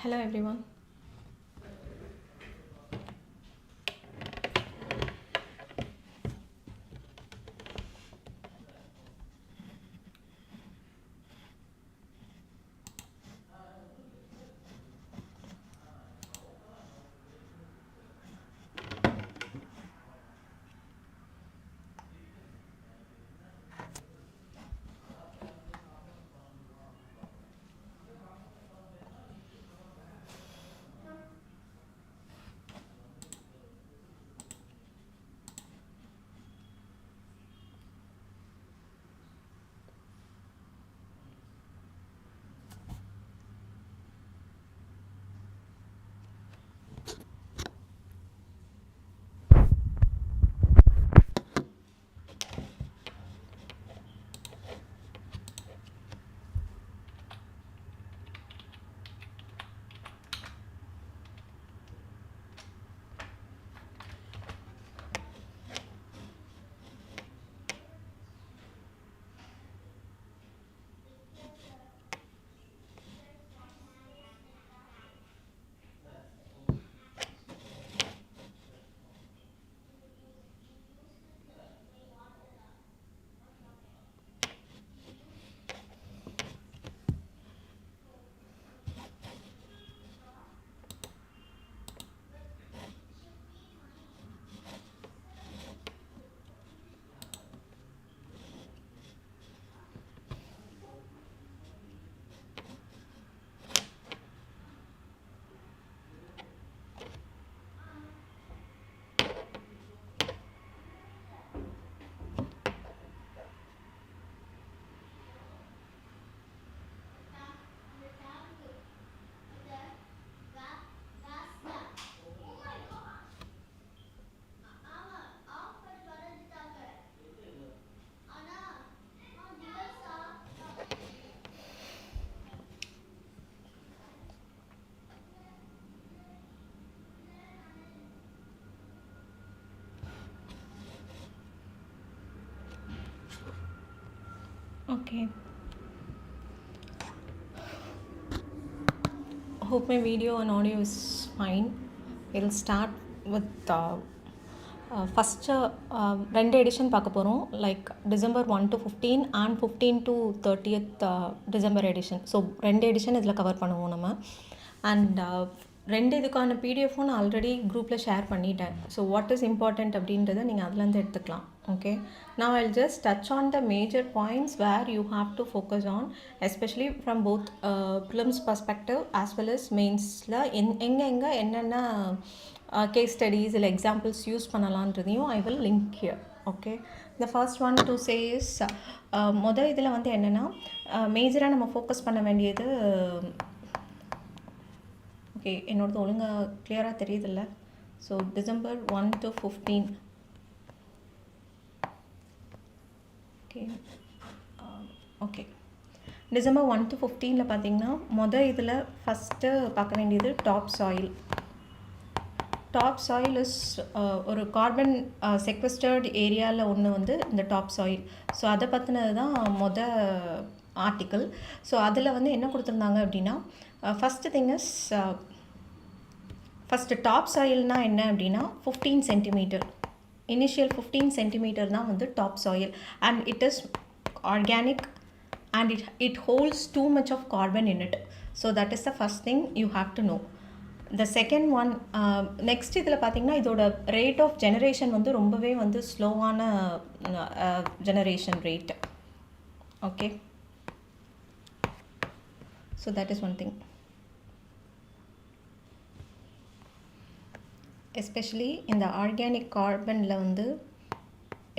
Hello everyone. Okay. Hope my video and audio is fine. We'll start with first ரெண்டு edition பார்க்க போகிறோம் like December 1 to 15 and 15 to 30th December edition. So ரெண்டு edition இதில் cover பண்ணுவோம் நம்ம. And ரெண்டு இதுக்கான பிடிஎஃப்பும் நான் ஆல்ரெடி குரூப்பில் ஷேர் பண்ணிட்டேன். ஸோ வாட் இஸ் இம்பார்ட்டண்ட் அப்படின்றத நீங்கள் அதுலேருந்து எடுத்துக்கலாம். Okay, now I'll just touch on the major points where you have to focus on, especially from both prelims perspective as well as mains la enga enna case studies or examples use பண்ணலாம்ன்றதையும் I will link here. Okay, the first one to say is முதல் இதில் வந்து என்னென்னா மேஜராக நம்ம focus பண்ண வேண்டியது okay என்னோடது ஒழுங்காக கிளியராக தெரியுதில்ல. So December 1 to 15 okay December 1 to 15 பார்த்தீங்கன்னா இதில் ஃபஸ்ட்டு பார்க்க வேண்டியது top soil. Top soil is ஒரு கார்பன் செக்வஸ்டர்ட் ஏரியாவில் ஒன்று வந்து இந்த டாப் சாயில். ஸோ அதை பற்றினது தான் ஆர்டிக்கல். ஸோ அதில் வந்து என்ன கொடுத்துருந்தாங்க அப்படின்னா first thing is first top சாயில்னால் என்ன அப்படின்னா 15 சென்டிமீட்டர் initial 15 centimeter தான் வந்து top soil and it is organic and it holds too much of carbon in it. So that is the first thing you have to know. The second one next இதில் பார்த்தீங்கன்னா இதோட rate of generation வந்து ரொம்பவே வந்து ஸ்லோவான generation rate. Okay, so that is one thing. Especially இந்த organic கார்பனில் வந்து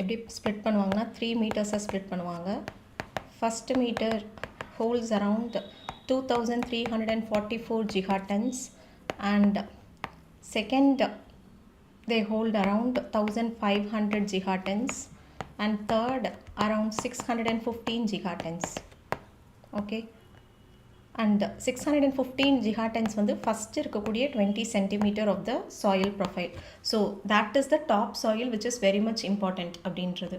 எப்படி ஸ்ப்ளிட் பண்ணுவாங்கன்னா 3 மீட்டர்ஸை ஸ்ப்ளிட் பண்ணுவாங்க. First meter holds around 2344 gigatons and second they hold around 1500 gigatons and third around 615 gigatons. Okay, and 615 gigatons வந்து ஃபஸ்ட் இருக்கக்கூடிய 20 centimeter of the soil profile. So that is the top soil which is very much important அப்படின்றது.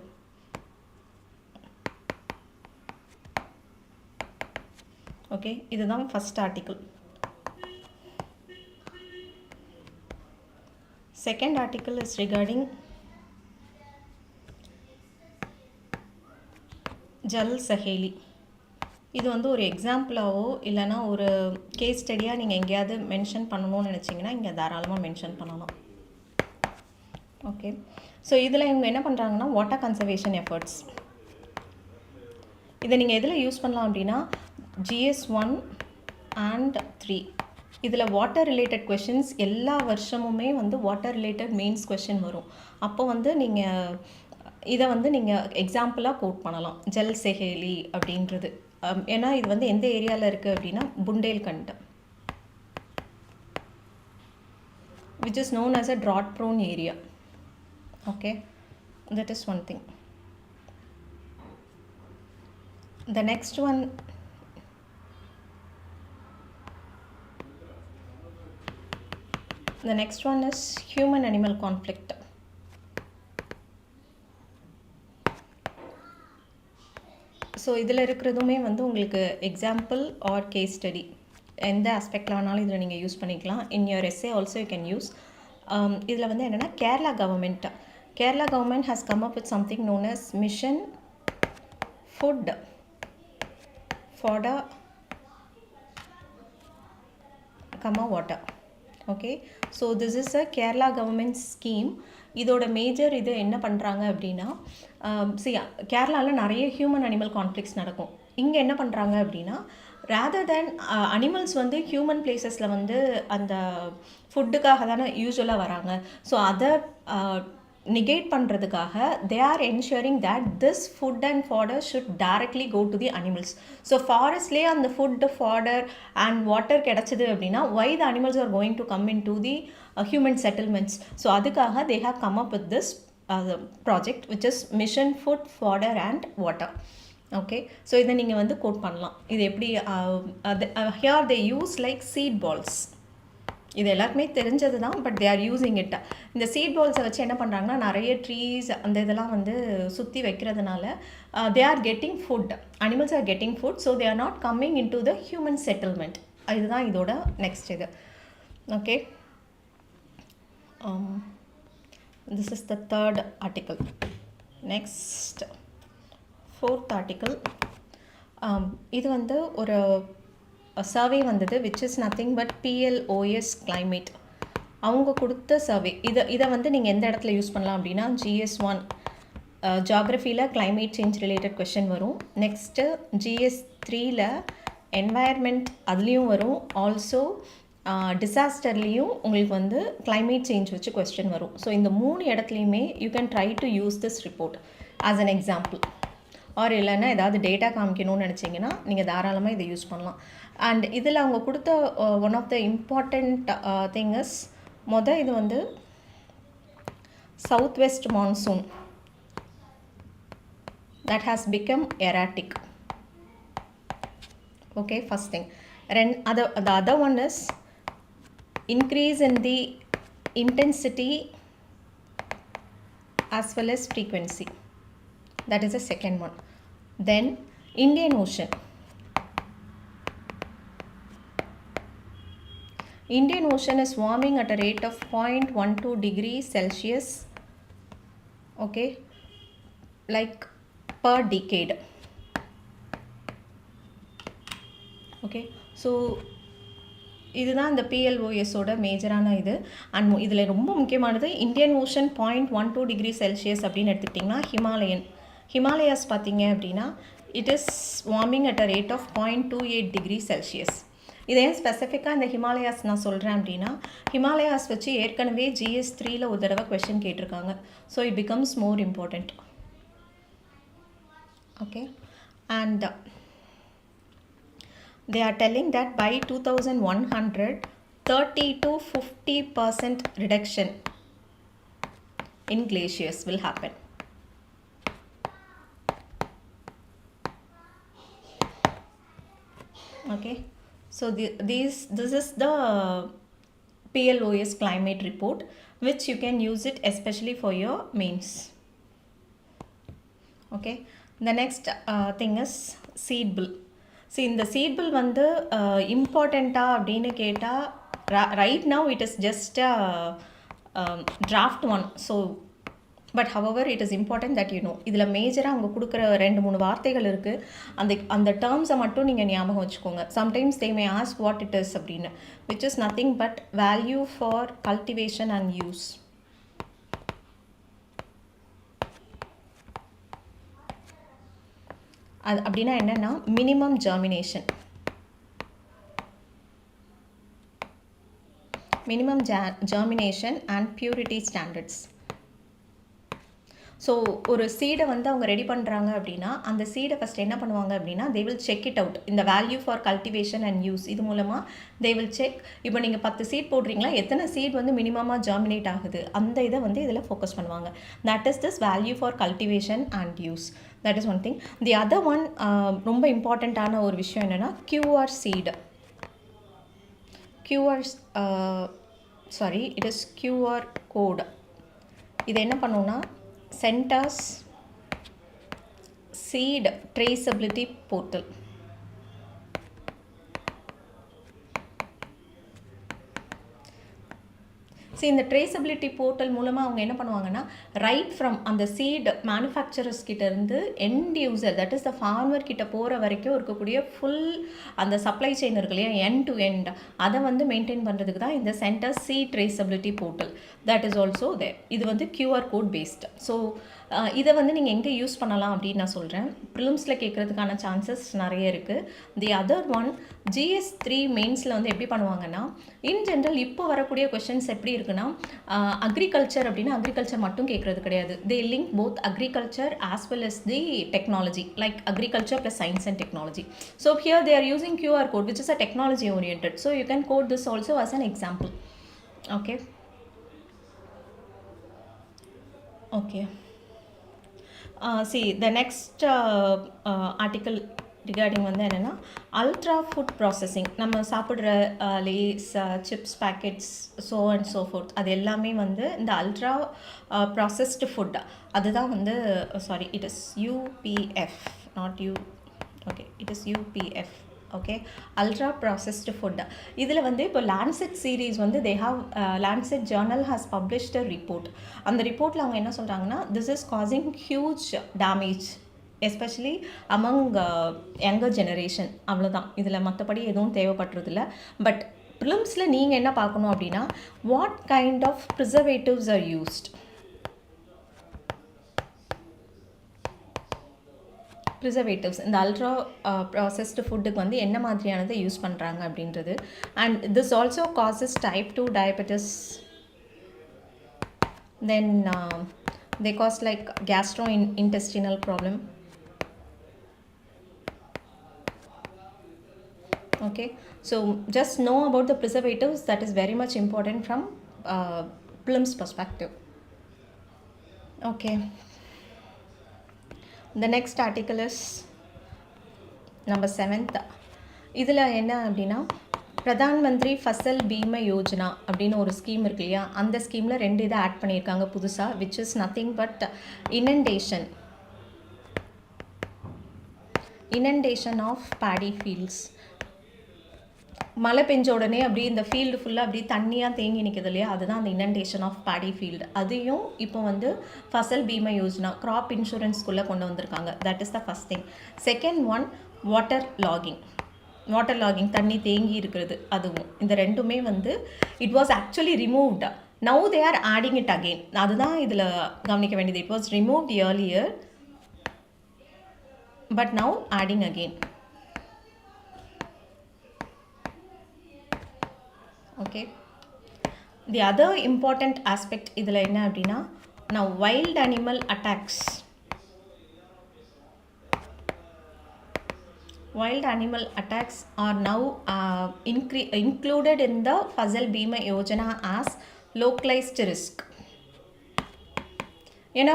Okay, இதுதான் first article. Second article is regarding Jal Saheli. இது வந்து ஒரு எக்ஸாம்பிளாவோ இல்லைனா ஒரு case ஸ்டடியாக நீங்கள் எங்கேயாவது மென்ஷன் பண்ணணும்னு நினச்சிங்கன்னா இங்கே தாராளமாக மென்ஷன் பண்ணணும். ஓகே, ஸோ இதில் இவங்க என்ன பண்ணுறாங்கன்னா வாட்டர் கன்சர்வேஷன் எஃபர்ட்ஸ். இதை நீங்கள் எதில் யூஸ் பண்ணலாம் அப்படின்னா GS 1 and 3 இதில் வாட்டர் ரிலேட்டட் கொஷின்ஸ் எல்லா வருஷமுமே வந்து வாட்டர் ரிலேட்டட் மெயின்ஸ் கொஷின் வரும். அப்போ வந்து நீங்கள் இதை வந்து நீங்கள் எக்ஸாம்பிளாக கோட் பண்ணலாம் ஜல் செஹேலி அப்படின்றது. ஏன்னா இது வந்து எந்த ஏரியாவில் இருக்குது அப்படின்னா Bundelkhand, which is known as a drought prone area. Okay, that is one thing. The next one is human animal conflict. So இதில் இருக்கிறதுமே வந்து உங்களுக்கு எக்ஸாம்பிள் ஆர் கேஸ் ஸ்டடி எந்த ஆஸ்பெக்டில் வேணாலும் இதில் நீங்கள் யூஸ் பண்ணிக்கலாம். In your essay also you can use. இதில் வந்து என்னென்னா Kerala government has come up with something known as mission food for water. Okay, so this is a Kerala government scheme. இதோட major இது என்ன பண்ணுறாங்க அப்படின்னா கேரளாவில் நிறைய ஹியூமன் அனிமல் கான்ஃப்ளிக்ஸ் நடக்கும். இங்கே என்ன பண்ணுறாங்க அப்படின்னா ரேதர் தேன் அனிமல்ஸ் வந்து ஹியூமன் பிளேசஸில் வந்து அந்த ஃபுட்டுக்காக தானே யூஸ்வலாக வராங்க. ஸோ அதை negate பண்ணுறதுக்காக they are ensuring that this food and fodder should directly go to the animals. So forestலேயே அந்த food, fodder and water கிடச்சிது அப்படின்னா why the animals are going to come into the human settlements. So அதுக்காக they have come up with this project which is mission food, fodder and water. Okay, so இதை நீங்கள் வந்து code பண்ணலாம். இது எப்படி here they use like seed balls. இது எல்லாருக்குமே தெரிஞ்சது தான், but they are using it. இந்த சீட் பால்ஸை வச்சு என்ன பண்ணுறாங்கன்னா நிறைய ட்ரீஸ் அந்த இதெல்லாம் வந்து சுற்றி வைக்கிறதுனால they are getting food, animals are getting food. So they are not coming in to the human settlement. இதுதான் இதோட நெக்ஸ்ட் இது. Okay, this is the third article. Next fourth article. இது வந்து ஒரு சர்வே வந்தது which is nothing but PLOS climate. அவங்க கொடுத்த survey இதை வந்து நீங்கள் எந்த இடத்துல யூஸ் பண்ணலாம் அப்படின்னா GS 1 ஜியாகிரஃபியில் climate change related question வரும். நெக்ஸ்ட்டு GS 3ல் environment அதுலேயும் வரும். ஆல்சோ டிசாஸ்டர்லேயும் உங்களுக்கு வந்து climate change வச்சு question வரும். ஸோ இந்த 3 இடத்துலையுமே you can try to use this report as an example. Or இல்லைன்னா ஏதாவது டேட்டா காமிக்கணும்னு நினச்சிங்கன்னா நீங்கள் தாராளமாக இதை யூஸ் பண்ணலாம். அண்ட் இதில் அவங்க கொடுத்த one of the important things இது வந்து south west monsoon that has become erratic. Okay, first thing. The other one is increase in the intensity as well as frequency. That is the second one. Then Indian Ocean. Indian Ocean is warming at a rate of 0.12 degrees Celsius. Okay, like per decade. Okay, so இதுதான் இந்த PLOSோட மேஜரான இது. And இதில் ரொம்ப முக்கியமானது Indian ocean 0.12 degree Celsius அப்படின்னு எடுத்துக்கிட்டிங்கன்னா ஹிமாலயாஸ் பார்த்தீங்க அப்படின்னா it is warming at a rate of 0.28 degree Celsius. இதை ஏன் ஸ்பெசிஃபிக்காக இந்த ஹிமாலயாஸ் நான் சொல்கிறேன் அப்படின்னா ஹிமாலயாஸ் வச்சு ஏற்கனவே GS 3ல் ஒரு தடவை கொஷின் கேட்டிருக்காங்க. So it becomes more important. Okay, and they are telling that by 2100 30 to 50% reduction in glaciers will happen. Okay, so this is the PLOS climate report which you can use it especially for your mains. Okay, the next thing is seed bill. இந்த seat bill வந்து இம்பார்ட்டண்ட்டா அப்படின்னு கேட்டால் right now it is just draft one. So but however it is important that you know இதில் மேஜராக அவங்க கொடுக்குற 2-3 வார்த்தைகள் இருக்குது. அந்த டேர்ம்ஸை மட்டும் நீங்கள் ஞாபகம் வச்சுக்கோங்க. Sometimes they may ask what it is அப்படின்னு, which is nothing but value for cultivation and use. அது அப்படின்னா என்னென்னா minimum germination, minimum germination and purity standards. So ஒரு சீடை வந்து அவங்க ரெடி பண்ணுறாங்க அப்படின்னா அந்த சீடை ஃபஸ்ட் என்ன பண்ணுவாங்க அப்படின்னா they will check it out. இந்த value for cultivation and use இது மூலமாக they will check. இப்போ நீங்கள் 10 சீட் போடுறீங்களா, எத்தனை சீட் வந்து மினிமமாக ஜெர்மினேட் ஆகுது, அந்த இதை வந்து இதில் ஃபோக்கஸ் பண்ணுவாங்க. That is this value for cultivation and use. That is one thing. The other one ரொம்ப இம்பார்ட்டண்ட்டான ஒரு விஷயம் என்னென்னா QR seed. it is QR code. இது என்ன பண்ணுன்னா Centers Seed Traceability Portal. So இந்த ட்ரேசபிலிட்டி போர்ட்டல் மூலமாக அவங்க என்ன பண்ணுவாங்கன்னா ரைட் ஃப்ரம் அந்த சீட் மேனுஃபேக்சரர்ஸ் கிட்டேருந்து end user, that is the farmer கிட்ட போகிற வரைக்கும் இருக்கக்கூடிய ஃபுல் அந்த சப்ளை செயின் இருக்கு இல்லையா, எண்ட் டு எண்ட், அதை வந்து மெயின்டைன் பண்ணுறதுக்கு தான் இந்த centre seed traceability portal. That is also there. இது வந்து QR கோட் பேஸ்டு. ஸோ இதை வந்து நீங்கள் எங்கே யூஸ் பண்ணலாம் அப்படின்னு நான் சொல்கிறேன். ப்ரிலிம்ஸில் கேட்குறதுக்கான சான்சஸ் நிறைய இருக்குது. தி அதர் ஒன் GS3 மெயின்ஸில் வந்து எப்படி பண்ணுவாங்கன்னா, இன் ஜென்ரல் இப்போ வரக்கூடிய கொஷின்ஸ் எப்படி இருக்குன்னா, அக்ரிகல்ச்சர் அப்படின்னா அக்ரிகல்ச்சர் மட்டும் கேட்குறது கிடையாது. They link both agriculture as well as the technology, like agriculture plus science and technology. So here they are using QR code which is a technology oriented. So you can quote this also as an example. Okay. See the next article regarding வந்து என்னென்னா ultra food processing. நம்ம சாப்பிட்ற Lay's, chips packets, so and so forth, அது எல்லாமே வந்து இந்த ultra processed food. அதுதான் வந்து it is UPF, not U. Okay, it is UPF. Okay, ultra processed food. இதில் வந்து இப்போ லான்செட் சீரீஸ் வந்து they have Lancet journal has published a report. அந்த ரிப்போர்ட்டில் அவங்க என்ன சொல்கிறாங்கன்னா, this is causing huge damage especially among younger generation. அவ்வளோதான், இதில் மற்றபடி எதுவும் தேவைப்படுறதில்ல. பட் ப்ரிலிம்ஸில் நீங்கள் என்ன பார்க்கணும் அப்படின்னா, what kind of preservatives are used. Preservatives இந்த அல்ட்ரா ப்ராசஸ்டு ஃபுட்டுக்கு வந்து என்ன மாதிரியானதை யூஸ் பண்ணுறாங்க அப்படின்றது. And this also causes type 2 diabetes. Then they cause like gastrointestinal problem. Okay, so just know about the preservatives. That is very much important from prelims perspective. Okay, the next article is number 7th. இதில் என்ன அப்படின்னா, பிரதான் மந்திரி ஃபசல் பீமா யோஜனா அப்படின்னு ஒரு scheme இருக்கு இல்லையா, அந்த ஸ்கீமில் 2 இதை ஆட் பண்ணியிருக்காங்க புதுசாக, which is nothing but inundation of paddy fields. மழை பெஞ்ச உடனே அப்படியே இந்த ஃபீல்டு ஃபுல்லாக அப்படியே தண்ணியாக தேங்கி நிற்குது இல்லையா, அதுதான் அந்த இனண்டேஷன் ஆஃப் பேடி ஃபீல்டு. அதையும் இப்போ வந்து ஃபசல் பீமா யோஜனா கிராப் இன்சூரன்ஸ்குள்ளே கொண்டு வந்திருக்காங்க. That is the first thing. Second one water logging, தண்ணி தேங்கி இருக்கிறது. அதுவும் இந்த ரெண்டுமே வந்து it was actually removed. Now they are adding it again. அதுதான் இதில் கவனிக்க வேண்டியது. It was removed earlier but now adding again. Okay, the other important aspect இதில் என்ன அப்படின்னா, now wild animal attacks are now included in the Fasal Bima Yojana as localized risk. ஏன்னா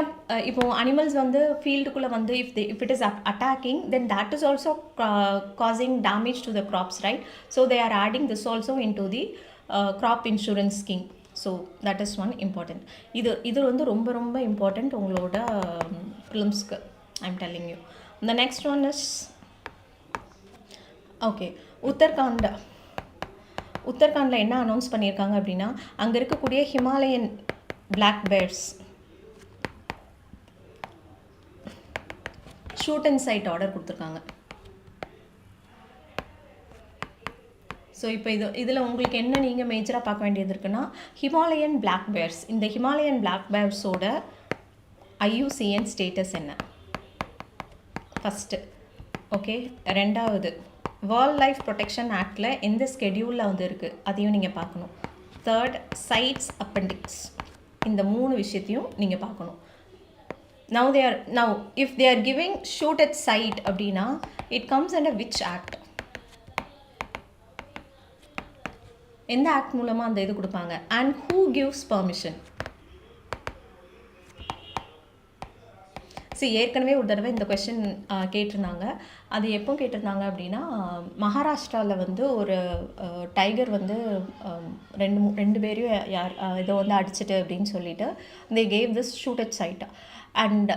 இப்போ animals வந்து ஃபீல்டுக்குள்ளே வந்து if it is attacking, then that is also causing damage to the crops, right? So they are adding this also into the crop insurance scheme. So that is one important. இது வந்து ரொம்ப ரொம்ப important உங்களோட ப்ரிலிம்ஸ்க்கு. I am telling you. The next one is okay, உத்தரகாண்டில் என்ன announce பண்ணியிருக்காங்க அப்படின்னா, அங்கே இருக்கக்கூடிய Himalayan black bears shoot and sight order கொடுத்துருக்காங்க. ஸோ இப்போ இதில் உங்களுக்கு என்ன நீங்கள் மேஜராக பார்க்க வேண்டியது இருக்குன்னா ஹிமாலயன் பிளாக் பேர்ஸ். இந்த ஹிமாலயன் பிளாக் பேர்ஸோட IUCN ஸ்டேட்டஸ் என்ன ஃபஸ்ட்டு. ஓகே, ரெண்டாவது வேர்ல்ட் லைஃப் ப்ரொடெக்ஷன் ஆக்டில் எந்த ஸ்கெடியூலில் வந்து இருக்குது அதையும் நீங்கள் பார்க்கணும். Third CITES appendix. இந்த 3 விஷயத்தையும் நீங்கள் பார்க்கணும். Now if they are giving shoot at sight அப்படின்னா it comes under which act? எந்த ஆக்ட் மூலமாக அந்த இது கொடுப்பாங்க? And who gives permission? சரி, ஏற்கனவே ஒரு தடவை இந்த கொஸ்டின் கேட்டிருந்தாங்க. அது எப்போ கேட்டிருந்தாங்க அப்படின்னா மகாராஷ்டிராவில் வந்து ஒரு டைகர் வந்து ரெண்டு பேரையும் இதை வந்து அடிச்சிட்டு அப்படின்னு சொல்லிட்டு they gave this shoot at sight. And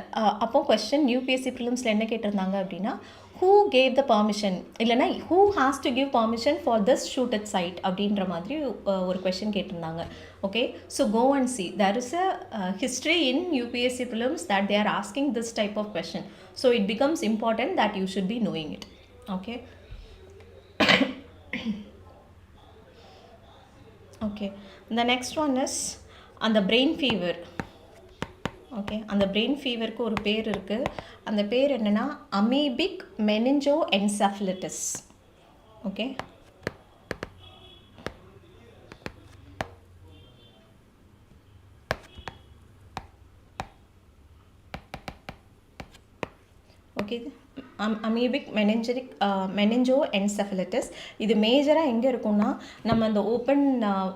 அப்போ கொஸ்டின் UPSC ப்ரிலிம்ஸில் என்ன கேட்டிருந்தாங்க அப்படின்னா who gave the permission இல்லைனா who has to give permission for this shoot at sight அப்படின்ற மாதிரி ஒரு கொஸ்டின் கேட்டிருந்தாங்க. Okay, so go and see. There is a history in UPSC prelims that they are asking this type of question. So it becomes important that you should be knowing it. Okay. Okay. The next one is on the brain fever. Okay, அந்த brain ஃபீவருக்கு ஒரு பேர் இருக்குது. அந்த பேர் என்னென்னா amoebic meningoencephalitis. Okay, okay amoebic meningoencephalitis. இது மேஜராக எங்கே இருக்கும்னா நம்ம இந்த ஓப்பன்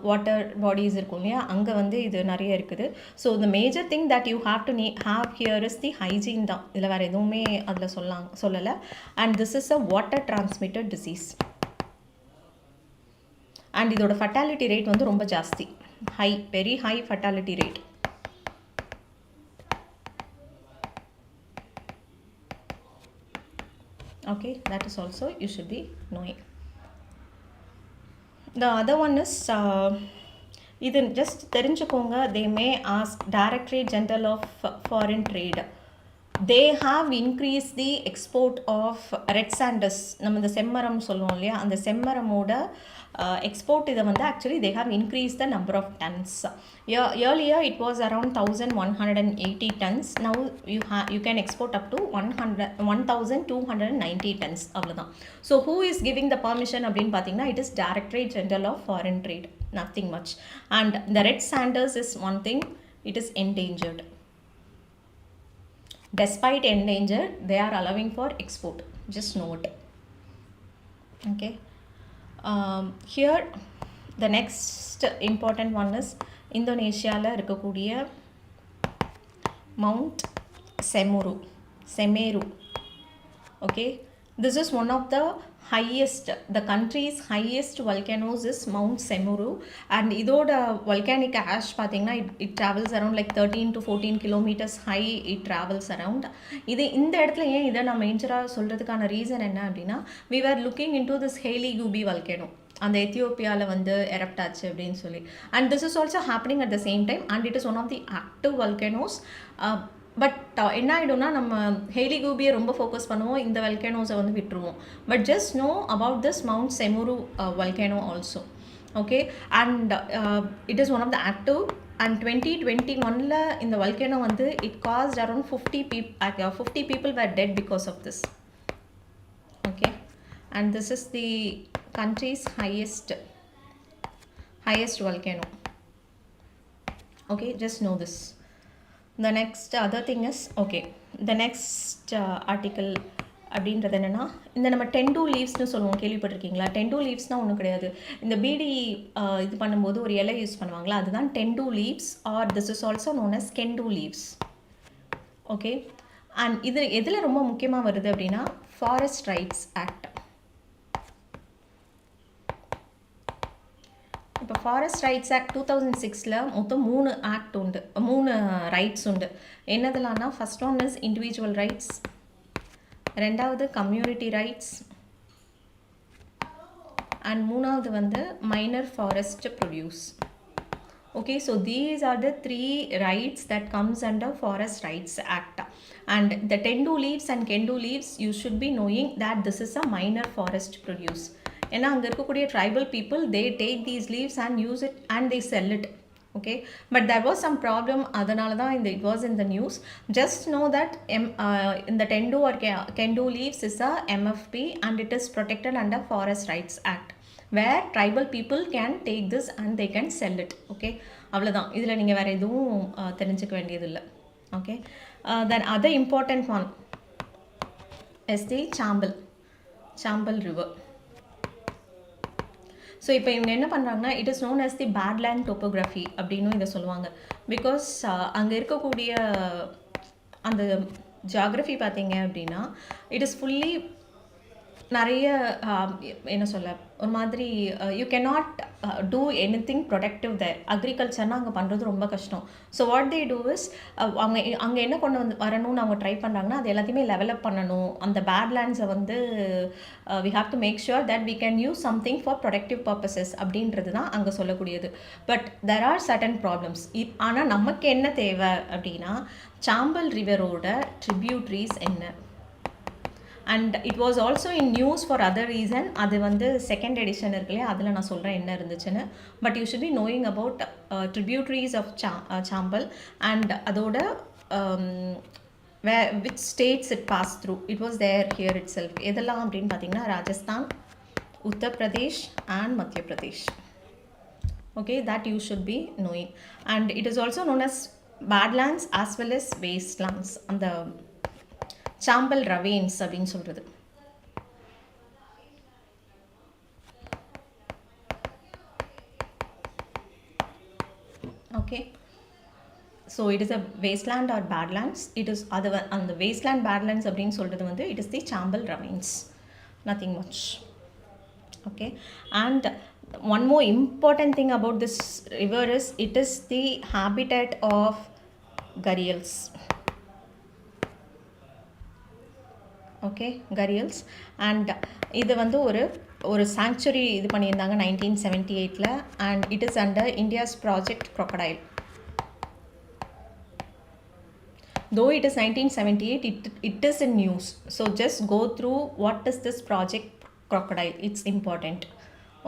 வாட்டர் பாடிஸ் இருக்கும் இல்லையா, அங்கே வந்து இது நிறைய இருக்குது. So the major thing that you have to have here is the hygiene தான். இதில் வேறு எதுவுமே அதில் சொல்லலை. And this is a water transmitted disease. And இதோட ஃபட்டாலிட்டி ரேட் வந்து ரொம்ப ஜாஸ்தி, very high fatality rate. Okay, that is also you should be knowing. The other one is இது just தெரிஞ்சுக்கோங்க. They may ask Directorate General of Foreign Trade. They have increased the export of red sanders. நம்ம இந்த செம்மரம் சொல்லுவோம் இல்லையா, அந்த செம்மரமோட export இதை வந்து actually they have increased the number of tons. Earlier it was around 1180 tons. Now you can export up to 1290 tons. அவ்வளோதான். So who is giving the permission அப்படின்னு பார்த்தீங்கன்னா it is Directorate General of Foreign Trade, nothing much. And the red sanders is one thing, it is endangered. Despite endangered, they are allowing for export. Just note. Okay. Here the next important one is இந்தோனேஷியாவில் இருக்கக்கூடிய mount Semeru. Okay, this is one of the country's highest volcanoes is Mount Semeru. And இதோட volcanic ash பார்த்தீங்கன்னா it travels around like 13 to 14 kilometers high it travels around. இந்த இடத்துல ஏன் இதை நான் மேஜராக சொல்கிறதுக்கான ரீசன் என்ன அப்படின்னா we were looking into this Hailey-Gubi volcano. அந்த எத்தியோப்பியாவில் வந்து எரப்ட் ஆச்சு அப்படின்னு சொல்லி. And this is also happening at the same time and it is one of the active volcanoes. But என்ன ஆகிடும்னா நம்ம ஹெய்லி-கூபியை ரொம்ப ஃபோக்கஸ் பண்ணுவோம், இந்த வல்கேனோஸை வந்து விட்டுருவோம். But just know about this mount Semeru volcano also. Okay, and it is one of the active. And 2021 இந்த வல்கேனோ வந்து it cost around 50 people were dead because of this. Okay, and this is the country's highest volcano. Okay, just know this. The next other thing is, okay, the next article அப்படின்றது என்னென்னா இந்த நம்ம 10-2 லீவ்ஸ்னு சொல்லுவோம், கேள்விப்பட்டிருக்கீங்களா? 10-2 லீவ்ஸ்னால் ஒன்றும் கிடையாது. இந்த பீடி இது பண்ணும்போது ஒரு இலை யூஸ் பண்ணுவாங்களா, அதுதான் 10-2 leaves or this is also known as kendu leaves. Okay, and இது எதில் ரொம்ப முக்கியமாக வருது அப்படின்னா ஃபாரஸ்ட் ரைட்ஸ் ஆக்ட். இப்போ ஃபாரஸ்ட் ரைட்ஸ் ஆக்ட் 2006 மொத்தம் 3 ஆக்ட் உண்டு, 3 ரைட்ஸ் உண்டு. என்னதுலான்னா first one is individual rights, ரெண்டாவது கம்யூனிட்டி ரைட்ஸ், அண்ட் மூணாவது வந்து minor forest produce. Okay, so these are the 3 rights that comes under Forest Rights Act. And the tendu leaves and kendu leaves, you should be knowing that this is a minor forest produce. ஏன்னா அங்கே இருக்கக்கூடிய tribal people, they take these leaves and use it and they sell it. Okay, but there was some problem, அதனால தான் it was in the news. Just know that in the tendu or kendu leaves is a MFP and it is protected under Forest Rights Act, where tribal people can take this and they can sell it. Okay, அவ்வளோதான். இதில் நீங்கள் வேறு எதுவும் தெரிஞ்சுக்க வேண்டியதில்லை. Okay, then other important one is the Chambal river. So இப்போ இவங்க என்ன பண்ணுறாங்கன்னா, it is known as the badland topography அப்படின்னு இதை சொல்லுவாங்க. பிகாஸ் அங்கே இருக்கக்கூடிய அந்த ஜியாகிரஃபி பார்த்தீங்க அப்படின்னா, இட் இஸ் ஃபுல்லி நிறைய என்ன சொல்ல, ஒரு மாதிரி you cannot do anything productive there. அக்ரிகல்ச்சர்னால் அங்கே பண்ணுறது ரொம்ப கஷ்டம். So what they do is, அங்கே என்ன கொண்டு வரணும்னு அவங்க ட்ரை பண்ணுறாங்கன்னா, அது எல்லாத்தையுமே லெவலப் பண்ணணும். அந்த பேட்லேண்ட்ஸை we have to make sure that we can use something for productive purposes அப்படின்றது தான் அங்கே சொல்லக்கூடியது. But there are certain problems. ஆனால் நமக்கு என்ன தேவை அப்படின்னா, சாம்பல் ரிவரோட ட்ரிபியூட்ரிஸ் என்ன. And it was also in news for other reason. அது செகண்ட் எடிஷன் இருக்கு இல்லையா, அதில் நான் சொல்கிறேன் என்ன இருந்துச்சுன்னு. But you should be knowing about tributaries of Chambal and அதோட which states it passed through. It was there here itself. எதெல்லாம் அப்படின்னு பார்த்தீங்கன்னா, ராஜஸ்தான், உத்தர் பிரதேஷ் அண்ட் மத்திய Pradesh. Okay, that you should be knowing. And it is also known as badlands as well as wastelands. அந்த சாம்பல் ravines அப்படின்னு சொல்கிறது. Okay, so it is a wasteland or badlands. It is அது அந்த வேஸ்ட்லேண்ட் பேட்லேண்ட்ஸ் அப்படின்னு சொல்கிறது it is the Chambal ravines, nothing much. Okay, and one more important thing about this river is it is the habitat of gharials. Okay, gharials. And இது ஒரு sanctuary இது பண்ணியிருந்தாங்க 1978ல, and it is under India's project Crocodile. Though it is 1978, it is in news. So just go through what is this project Crocodile. It's important.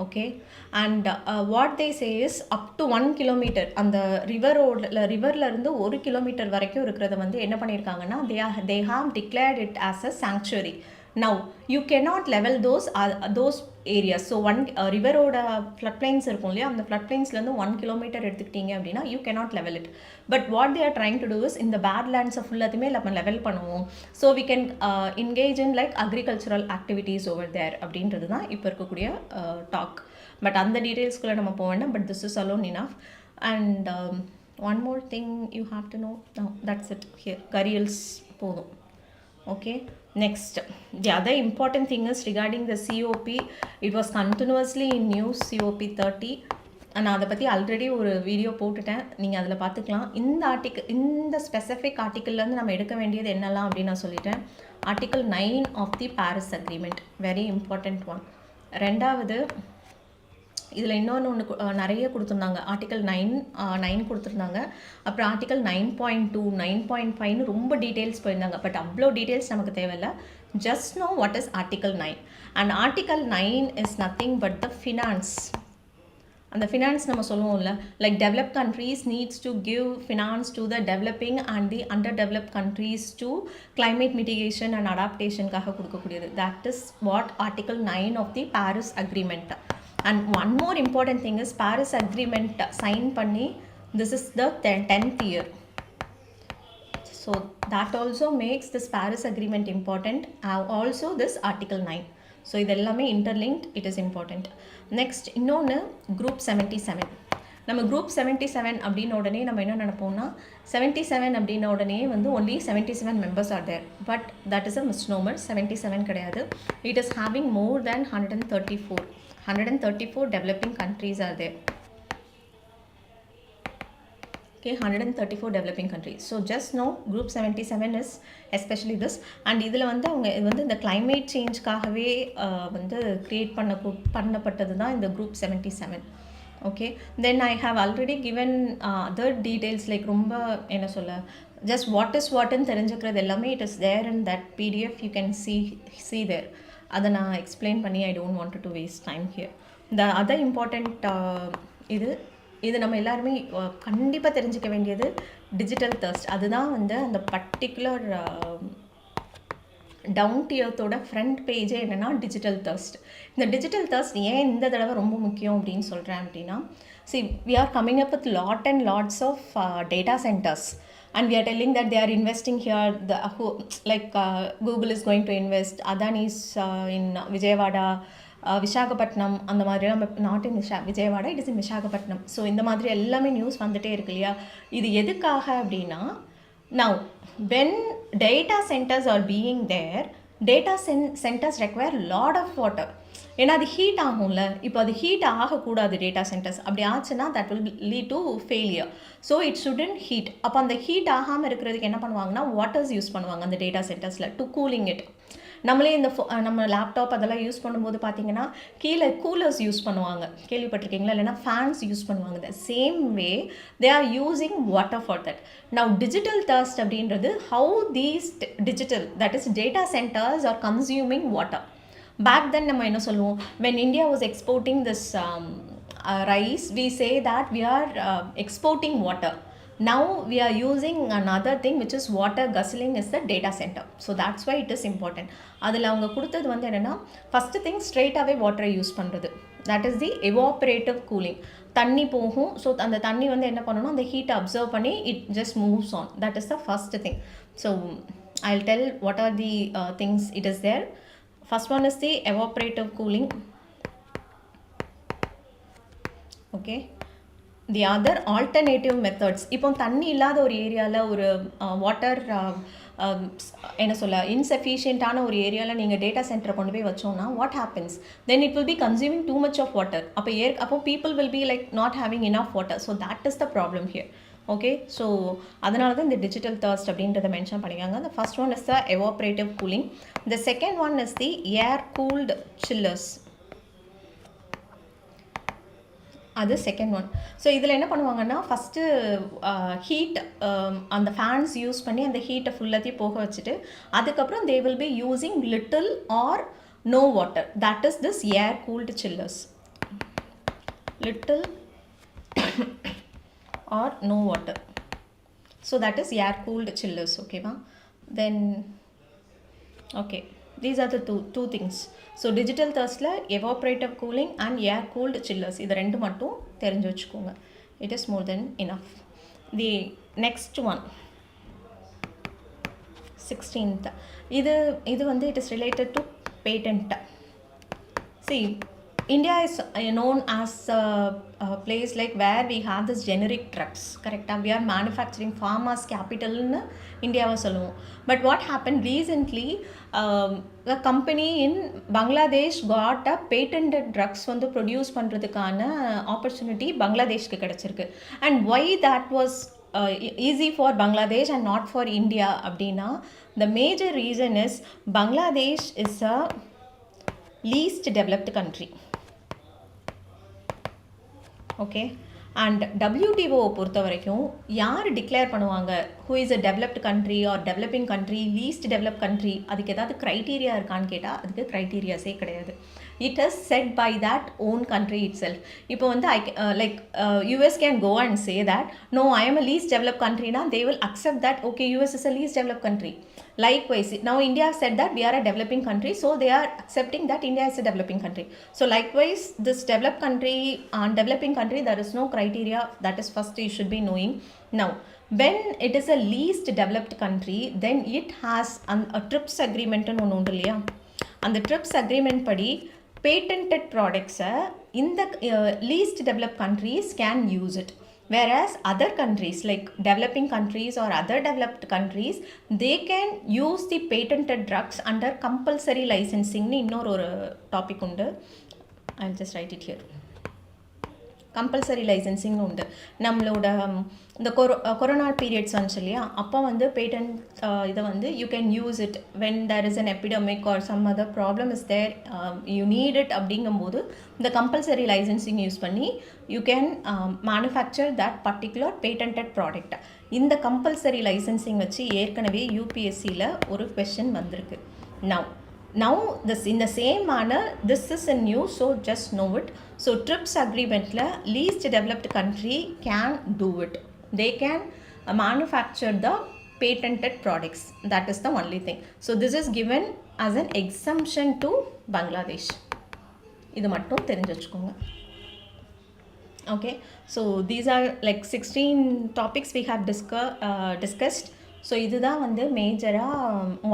Okay, and what they say is up to 1 kilometer அந்த ரிவரில் இருந்து 1 kilometre வரைக்கும் இருக்கிறத என்ன பண்ணியிருக்காங்கன்னா, they have declared it as a sanctuary. Now you cannot level those areas. So one ரிவரோட flood plains இருக்கும் இல்லையா, அந்த flood plainsலேருந்து 1 kilometre எடுத்துக்கிட்டீங்க அப்படின்னா you cannot level it. But what they are trying to do is இந்த badlands ஃபுல்லாத்தையுமே நம்ம level பண்ணுவோம். So we can engage in like agricultural activities over there அப்படின்றது தான் இப்போ இருக்கக்கூடிய டாக். பட் அந்த டீட்டெயில்ஸ்குள்ளே நம்ம போக வேண்டாம். But this is alone enough. And one more thing you have to know. No, that's it here. Gharials போதும். Okay, next, the other important thing is regarding the COP. It was continuously in news, COP 30. நான் அதை பற்றி already ஒரு video போட்டுட்டேன், நீங்கள் அதில் பார்த்துக்கலாம். இந்த ஸ்பெசிஃபிக் ஆர்டிக்கிள்லேருந்து நம்ம எடுக்க வேண்டியது என்னெல்லாம் அப்படின்னு நான் சொல்லிட்டேன். Article 9 of the Paris agreement, very important one. ரெண்டாவது, இதில் ஒன்று நிறைய கொடுத்துருந்தாங்க. ஆர்டிக்கல் 9 கொடுத்துருந்தாங்க. அப்புறம் ஆர்டிக்கல் 9.2, 9.5ன்னு ரொம்ப டீட்டெயில்ஸ் போயிருந்தாங்க. பட் அவ்வளோ டீட்டெயில்ஸ் நமக்கு தேவையில்லை. Just know what is article 9. And article 9 is nothing but the finance. அந்த ஃபினான்ஸ் நம்ம சொல்லுவோம்ல, like developed countries needs to give finance to the developing and the underdeveloped countries to climate mitigation and அடாப்டேஷனுக்காக கொடுக்கக்கூடியது. That is what article 9 of the Paris agreement. And one more important thing is Paris Agreement sign பண்ணி this is the 10th year. So that also makes this Paris Agreement important. Also this Article 9. So இதெல்லாமே interlinked, it is important. Next, இன்னொன்று Group 77. நம்ம Group 77 அப்படின்ன உடனே நம்ம என்ன நினைப்போம்னா, 77 அப்படின்ன உடனே only 77 members are there. But that is a misnomer. 77 கிடையாது. It is having more than 134 developing countries are there. Okay, 134 developing countries. So just know Group 77 is especially this. And இதில் அவங்க இந்த climate change காகவே create பண்ணப்பட்டது தான் இந்த Group 77. Okay, then I have already given other details like ரொம்ப என்ன சொல்ல just what is what ன்னு தெரிஞ்சுக்கிறது எல்லாமே it is there in that PDF, you can see there. அதை நான் எக்ஸ்பிளைன் பண்ணி I don't want to waste time here. The other important இது நம்ம எல்லாருமே கண்டிப்பாக தெரிஞ்சுக்க வேண்டியது டிஜிட்டல் தர்ஸ்ட். அதுதான் வந்து அந்த பர்டிகுலர் டவுன் டு எர்த்தோட ஃப்ரண்ட் பேஜே என்னென்னா டிஜிட்டல் தர்ஸ்ட். இந்த டிஜிட்டல் தர்ஸ்ட் ஏன் இந்த தடவை ரொம்ப முக்கியம் அப்படின்னு சொல்கிறேன் அப்படின்னா, we are coming up with lots of data centers, and we are telling that they are investing here, Google is going to invest, Adani is in Vijayawada, Visakhapatnam, அந்த மாதிரிலாம் not in Vijayawada, it is in Visakhapatnam. So இந்த மாதிரி எல்லாமே news வந்துகிட்டே இருக்கு இல்லையா. இது எதுக்காக அப்படின்னா, now when data centers are being there, data centers require lot of water. ஏன்னா அது ஹீட் ஆகும்ல. இப்போ அது ஹீட் ஆகக்கூடாது டேட்டா சென்டர்ஸ். அப்படி ஆச்சுன்னா that will lead to failure. So it shouldn't heat. அப்போ அந்த ஹீட் ஆகாமல் இருக்கிறதுக்கு என்ன பண்ணுவாங்கன்னா வாட்டர்ஸ் யூஸ் பண்ணுவாங்க அந்த டேட்டா சென்டர்ஸில் டு கூலிங் இட். நம்மளே இந்த நம்ம லேப்டாப் அதெல்லாம் யூஸ் பண்ணும்போது பார்த்தீங்கன்னா கீழே கூலர்ஸ் யூஸ் பண்ணுவாங்க, கேள்விப்பட்டிருக்கீங்களா? இல்லைனா ஃபேன்ஸ் யூஸ் பண்ணுவாங்க. The same way they are using water for that. Now digital thirst அப்படின்றது how these digital, that is data centres are consuming water. Back then நம்ம என்ன சொல்லுவோம், when India was exporting this rice, we say that we are exporting water. Now we are using another thing which is water guzzling is the data center. So that's why it is important. அதில் அவங்க கொடுத்தது வந்து என்னென்னா, first thing ஸ்ட்ரெயிட்டாகவே வாட்டரை use பண்ணுறது, that is the எவாப்ரேட்டிவ் cooling. தண்ணி போகும், so அந்த தண்ணி வந்து என்ன பண்ணணும், அந்த ஹீட்டை அப்சர்வ் பண்ணி it just moves on. That is the first thing. So I'll tell what are the things it is there. First one is the evaporative cooling. Okay. The other alternative methods, இப்போ தண்ணி இல்லாத ஒரு ஏரியாவில் ஒரு water என்ன சொல்ல இன்சஃபிஷியண்ட்டான ஒரு ஏரியாவில் நீங்கள் டேட்டா சென்டரை கொண்டு போய் வச்சோன்னா what happens, then it will be consuming too much of water. அப்போ people will be like not having enough water. So that is the problem here. Okay, so அதனால தான் இந்த டிஜிட்டல் தர்ஸ்ட் அப்படின்றத மென்ஷன் பண்ணிக்காங்க. The first one is the evaporative cooling. The second one is the air cooled chillers. அது second one. So இதில் என்ன பண்ணுவாங்கன்னா, first heat அந்த ஃபேன்ஸ் யூஸ் பண்ணி அந்த ஹீட்டை ஃபுல்லாத்தையும் போக வச்சுட்டு அதுக்கப்புறம் they will be using little or no water. That is this air cooled chillers. Little or no water. So that is air cooled chillers. Okay ma, then okay, these are the two things. So digital thirst la evaporative cooling and air cooled chillers, idu rendu mattum therinju vechukonga. It is more than enough. The next one, 16th, idu vandu it is related to patent. See, India is known as a place like where we have this generic drugs, correct? We are manufacturing pharma's capital in India was alone. But what happened recently, the company in Bangladesh got a patented drugs வந்து produce பண்றதுக்கான opportunity பங்களாதேஷ்க்கு கிடைச்சிருக்கு. And why that was easy for Bangladesh and not for India அப்படின்னா, the major reason is Bangladesh is a least developed country. Okay, and WTO பொறுத்த வரைக்கும் யார் declare பண்ணுவாங்க who is a developed country or developing country, least develop country, அதுக்கு ஏதாவது criteria இருக்கான்னு கேட்டால் அதுக்கு க்ரைட்டீரியாஸே கிடையாது. It is set by that own country itself. இப்போ வந்து US can go and say that no I am a least develop கண்ட்ரினா they will accept that okay US is a least develop country. Likewise, now India said that we are a developing country, so they are accepting that India is a developing country. So likewise, this developed country and developing country, there is no criteria. That is first you should be knowing. Now, when it is a least developed country, then it has a TRIPS agreement and one only. And the TRIPS agreement padi patented products in the least developed countries can use it. Whereas other countries like developing countries or other developed countries, they can use the patented drugs under compulsory licensing. இன்னொரு ஒரு topic உண்டு, I'll just write it here. Compulsory லைசன்சிங்னு உண்டு. நம்மளோட இந்த corona periods வந்துச்சு இல்லையா, அப்போ வந்து பேட்டன்ட் இதை வந்து you can use it when there is an epidemic or some other problem is there, you need it அப்படிங்கும்போது இந்த கம்பல்சரி லைசன்சிங் யூஸ் பண்ணி you can manufacture that particular patented product. இந்த கம்பல்சரி லைசன்சிங் வச்சு ஏற்கனவே யூபிஎஸ்சியில் ஒரு question வந்திருக்கு. Now this in the same manner, this is a new, so just know it. So TRIPS agreement la least developed country can do it. They can manufacture the patented products. That is the only thing. So this is given as an exemption to Bangladesh. இது மட்டும் தெரிஞ்சு வச்சுக்கோங்க. Okay, so these are like 16 topics we have discussed. So இதுதான் வந்து மேஜராக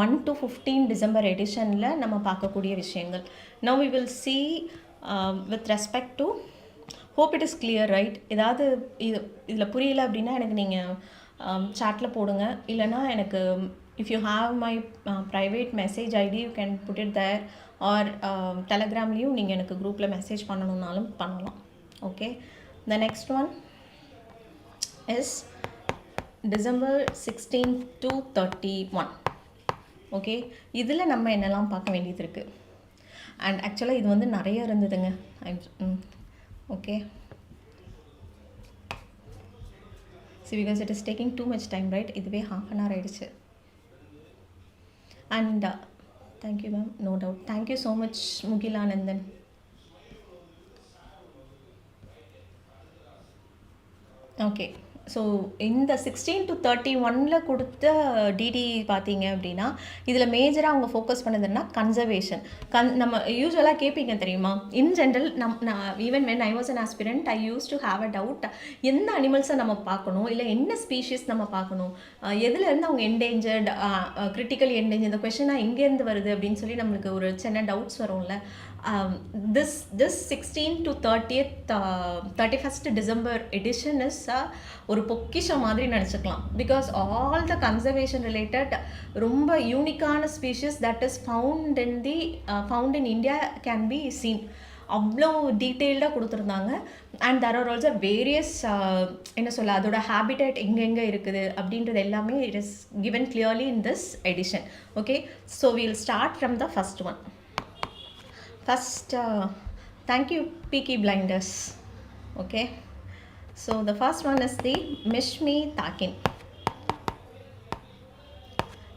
1 to 15 December எடிஷனில் நம்ம பார்க்கக்கூடிய விஷயங்கள். Now we will see with respect to, hope it is clear right. ஏதாவது இதில் புரியல அப்படின்னா எனக்கு நீங்கள் சாட்டில் போடுங்க, இல்லைனா எனக்கு if you have my private message ID you can put it there, or டெலகிராம்லேயும் நீங்கள் எனக்கு குரூப்பில் மெசேஜ் பண்ணணுன்னாலும் பண்ணலாம். Okay, the next one is December 16 to 31. Okay, இதில் நம்ம என்னெல்லாம் பார்க்க வேண்டியது இருக்குது. அண்ட் ஆக்சுவலாக இது வந்து நிறைய இருந்ததுங்க. Okay, see because it is taking too much time, right? இதுவே half an hour ஆயிடுச்சு. And thank you ma'am, no doubt. Thank you so much Mugilanandan. Okay, so இந்த 16 to 31 கொடுத்த டிடி பார்த்தீங்க அப்படின்னா இதில் மேஜராக அவங்க ஃபோக்கஸ் பண்ணதுன்னா கன்சர்வேஷன். நம்ம யூஸ்வலாக கேட்பீங்க தெரியுமா, in general even when I was an aspirant I use to have a doubt, எந்த அனிமல்ஸை நம்ம பார்க்கணும், இல்லை என்ன ஸ்பீஷீஸ் நம்ம பார்க்கணும், எதுலேருந்து அவங்க என்டேஞ்சர்ட், கிரிட்டிக்கல் என்டேஞ்சர், இந்த கொஷனாக எங்கேருந்து வருது அப்படின்னு சொல்லி நம்மளுக்கு ஒரு சின்ன டவுட்ஸ் வரும்ல. This 16 to 31st December edition is ஒரு பொக்கிஷம் மாதிரி நினச்சிக்கலாம். Because all the conservation related ரொம்ப யூனிக்கான species that is found in India can be seen. அவ்வளோ டீட்டெயில்டாக கொடுத்துருந்தாங்க. And there are also various என்ன சொல்ல, அதோட ஹேபிட்டேட் எங்கெங்கே இருக்குது அப்படின்றது எல்லாமே it is given clearly in this edition. Okay, so will start from the first one. First, thank you Peaky Blinders. Okay, so the first one is the Mishmi Takin.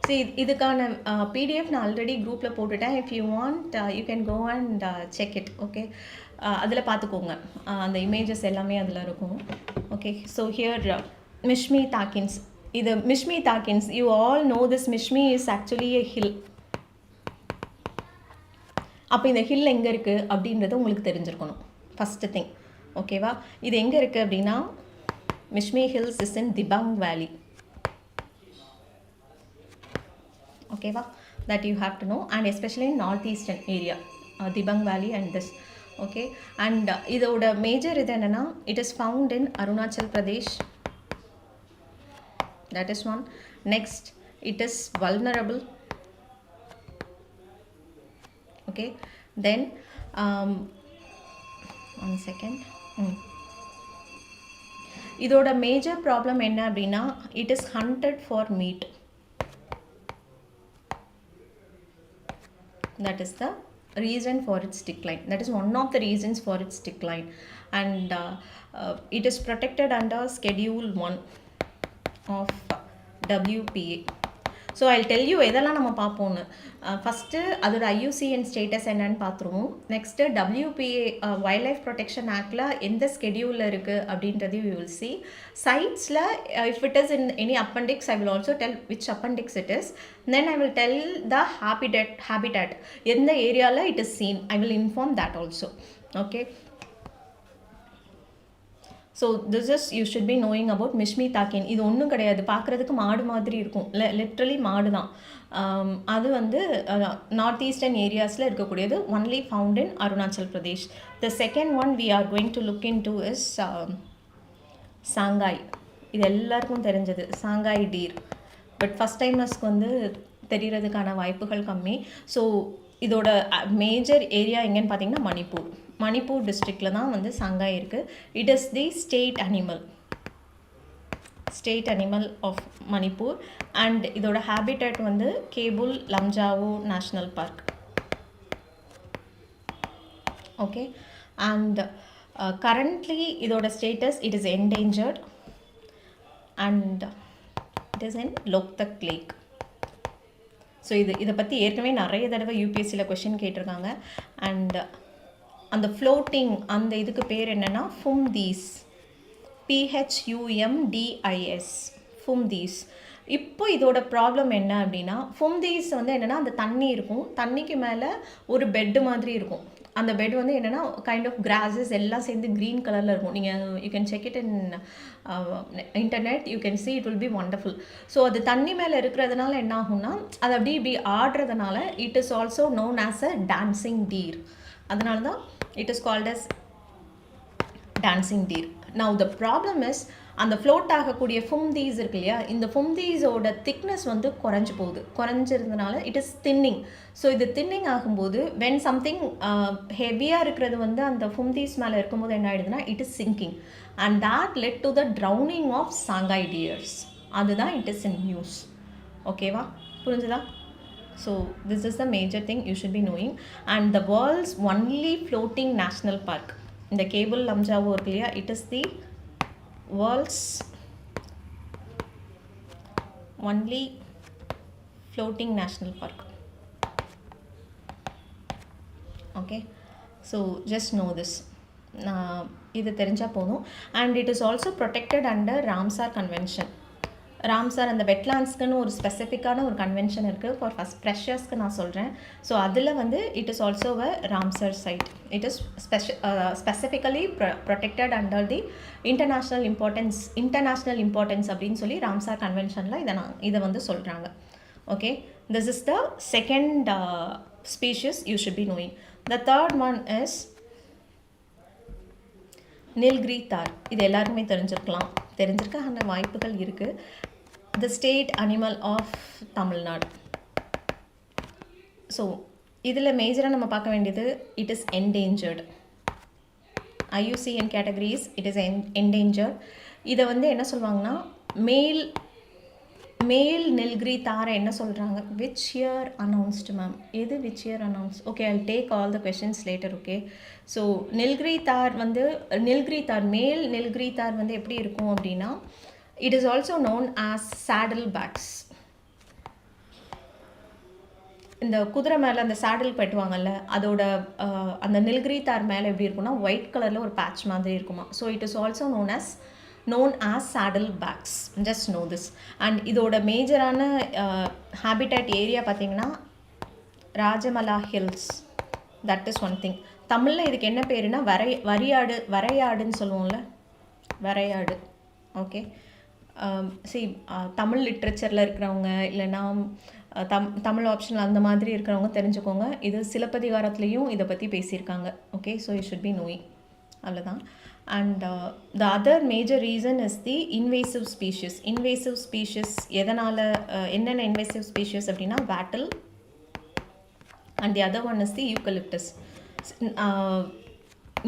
See, இதுக்கான PDF நான் already குரூப்பில் போட்டுட்டேன். If you want you can go and check it. Okay, அதில் பார்த்துக்கோங்க, அந்த images எல்லாமே அதில் இருக்கும். Okay, so here Mishmi Takins. இது Mishmi Takins, you all know this Mishmi is actually a hill. அப்போ இந்த ஹில் எங்கே இருக்குது அப்படின்றது உங்களுக்கு தெரிஞ்சிருக்கணும் ஃபஸ்ட்டு திங். ஓகேவா, இது எங்கே இருக்குது அப்படின்னா Mishmi hills is in Dibang valley. ஓகேவா, that you have to know, and especially in north eastern area Dibang valley and this. Okay, and இதோட மேஜர் இது என்னென்னா it is found in Arunachal Pradesh. That is one. Next, it is vulnerable. Okay, then one second. இதோட மேஜர் problem என்ன அப்படின்னா it is hunted for meat. That is the reason for its decline. That is one of the reasons for its decline. And it is protected under Schedule 1 of WPA. So I tell you எதெல்லாம் நம்ம பார்ப்போன்னு. First அதோட IUCN status என்னன்னு பார்த்துருவோம். Next WPA wildlife protection ஆக்டில் எந்த ஸ்கெடியூலில் இருக்குது அப்படின்றது வி வில் சி. சைட்ஸில் if it is in any appendix I will also tell which appendix it is. Then I will tell the habitat எந்த ஏரியாவில் it is seen, I will inform that also. Okay, so this is you should be knowing about Mishmi தாக்கின். இது ஒன்றும் கிடையாது, பார்க்குறதுக்கு மாடு மாதிரி இருக்கும், literally மாடு தான். அது வந்து நார்த் ஈஸ்டர்ன் ஏரியாஸில் இருக்கக்கூடியது, only found in Arunachal Pradesh. The second one we are going to look in to is Sangai. இது எல்லாருக்கும் தெரிஞ்சது சாங்காய் டீர். பட் ஃபஸ்ட் டைமர்ஸ்க்கு வந்து தெரியறதுக்கான வாய்ப்புகள் கம்மி. ஸோ இதோட மேஜர் ஏரியா எங்கேன்னு பார்த்தீங்கன்னா மணிப்பூர். மணிப்பூர் டிஸ்ட்ரிக்டில் தான் வந்து சங்காய் இருக்குது. It is the state animal of Manipur. And இதோட ஹேபிட்டட் வந்து Keibul Lamjao national park. Okay, and currently இதோட status it is endangered and it is in Loktak Lake. So இதை பற்றி ஏற்கனவே நிறைய தடவை யூபிஎஸ்சியில் கொஷின் கேட்டிருக்காங்க. அண்ட் அந்த ஃப்ளோட்டிங் அந்த இதுக்கு பேர் என்னென்னா ஃபும்தீஸ், PHUMDIS, ஃபும்தீஸ். இப்போ இதோட ப்ராப்ளம் என்ன அப்படின்னா, ஃபும்தீஸ் வந்து என்னென்னா அந்த தண்ணி இருக்கும், தண்ணிக்கு மேலே ஒரு பெட்டு மாதிரி இருக்கும். அந்த பெட் வந்து என்னென்னா கைண்ட் ஆஃப் கிராஸஸ் எல்லாம் சேர்ந்து க்ரீன் கலரில் இருக்கும். நீங்கள் you can check it in internet, you can see it will be wonderful. So அது தண்ணி மேலே இருக்கிறதுனால என்ன ஆகும்னா, அது அப்படி ஆடுறதுனால it is also known as a dancing deer. அதனால தான் it is called as dancing deer. Now the problem is, அந்த ஃப்ளோட் ஆகக்கூடிய ஃபும்தீஸ் இருக்கு இல்லையா, இந்த ஃபும்தீஸோட திக்னஸ் வந்து குறைஞ்சிருந்தனால இட் இஸ் தின்னிங். ஸோ இது தின்னிங் ஆகும்போது வென் சம்திங் ஹெவியாக இருக்கிறது வந்து அந்த ஃபும்தீஸ் மேலே இருக்கும்போது என்ன ஆகிடுதுன்னா it is sinking and that led to the drowning of Sangai deers. அதுதான் இட் இஸ் இன் நியூஸ். ஓகேவா, புரிஞ்சுதா? So this is the major thing you should be knowing. And the world's only floating national park, இந்த கேபிள் லம்ஜாவோ இருக்கு இல்லையா, it is the world's only floating national park. Okay, so just know this, இது தெரிஞ்சால் போதும். And it is also protected under Ramsar convention. Ramsar அந்த வெட்லாண்ட்ஸ்க்குன்னு ஒரு ஸ்பெசிஃபிக்கான ஒரு convention இருக்குது ஃபார் ஃப்ரெஷர்ஸ்க்கு நான் சொல்கிறேன். ஸோ அதில் வந்து it is also a Ramsar site. It is specifically protected under the international importance அப்படின்னு சொல்லி ராம்சார் கன்வென்ஷனில் இதை வந்து சொல்கிறாங்க. Okay, this is the second species you should be knowing. The third one is Nilgiri tahr. இது எல்லாருக்குமே தெரிஞ்சிருக்க அந்த வாய்ப்புகள் இருக்குது. The state animal of Tamil Nadu. So இதில் மேஜராக நம்ம பார்க்க வேண்டியது it is endangered. IUCN categories it is endangered. இதை வந்து என்ன சொல்லுவாங்கன்னா மேல் நில்கிரி தாரை என்ன சொல்கிறாங்க, விச் இயர் அனௌன்ஸ்டு மேம்? எது which year announce? Okay, I take all the questions later. Okay, so Nilgiri tahr மேல் நில்கிரி தார் வந்து எப்படி இருக்கும் அப்படின்னா, it is also known as saddle backs. இந்த குதிரை மேலே அந்த சாடில் கட்டுவாங்கல்ல, அதோட அந்த நில்கிரி தார் மேலே எப்படி இருக்குன்னா ஒயிட் கலரில் ஒரு பேட்ச் மாதிரி இருக்குமா. So it is also known as saddle backs. Just know this. And இதோட மேஜரான ஹேபிட்டட் ஏரியா பார்த்தீங்கன்னா Rajamala hills. That is one thing. தமிழில் இதுக்கு என்ன பேருனா வரையாடுன்னு சொல்லுவோம்ல, வரையாடு. ஓகே, தமிழ் லிட்ரேச்சரில் இருக்கிறவங்க இல்லைன்னா தமிழ் ஆப்ஷனில் அந்த மாதிரி இருக்கிறவங்க தெரிஞ்சுக்கோங்க. இது சிலப்பதிகாரத்துலேயும் இதை பற்றி பேசியிருக்காங்க. Okay, so you should be knowing. அவ்வளோதான். And the other major reason is the invasive species. எதனால் என்னென்ன invasive species அப்படின்னா wattle, and the other one is the eucalyptus.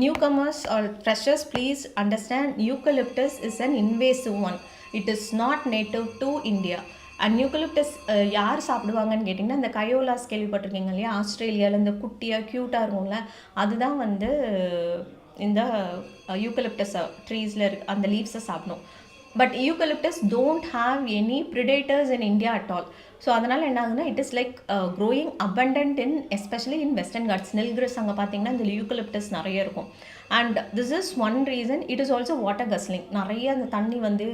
Newcomers or freshers, please understand eucalyptus is an invasive one. It is not native to India. And eucalyptus யார் சாப்பிடுவாங்கன்னு கேட்டிங்கன்னா, இந்த கயோலாஸ் கேள்விப்பட்டிருக்கீங்க இல்லையா, ஆஸ்திரேலியாவில் இந்த குட்டியாக க்யூட்டாக இருக்கும்ல, அதுதான் வந்து இந்த யூக்கலிப்டஸ் ட்ரீஸில் அந்த லீவ்ஸை சாப்பிடும். But eucalyptus don't have any predators in India at all. So அதனால் என்ன ஆகுதுன்னா, it is like growing abundant in especially in western Ghats. Nilgiris அங்கே பார்த்தீங்கன்னா இந்த யூக்கலிப்டஸ் நிறைய இருக்கும். And this is one reason. It is also water guzzling. நிறைய அந்த தண்ணி வந்து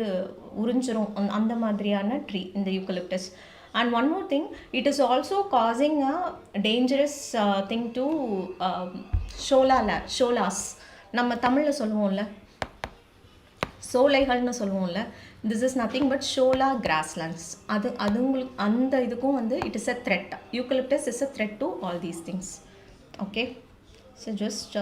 உறிஞ்சிரும் அந்த மாதிரியான ட்ரீ இந்த eucalyptus. And one more thing, it is also causing a dangerous thing to sholas. நம்ம தமிழில் சொல்லுவோம்ல, சோலைகள்னு சொல்லுவோம்ல, this is nothing but shola grasslands. அது உங்களுக்கு அந்த இதுக்கும் வந்து it is a thread. Eucalyptus is a thread to all these things. Okay, so just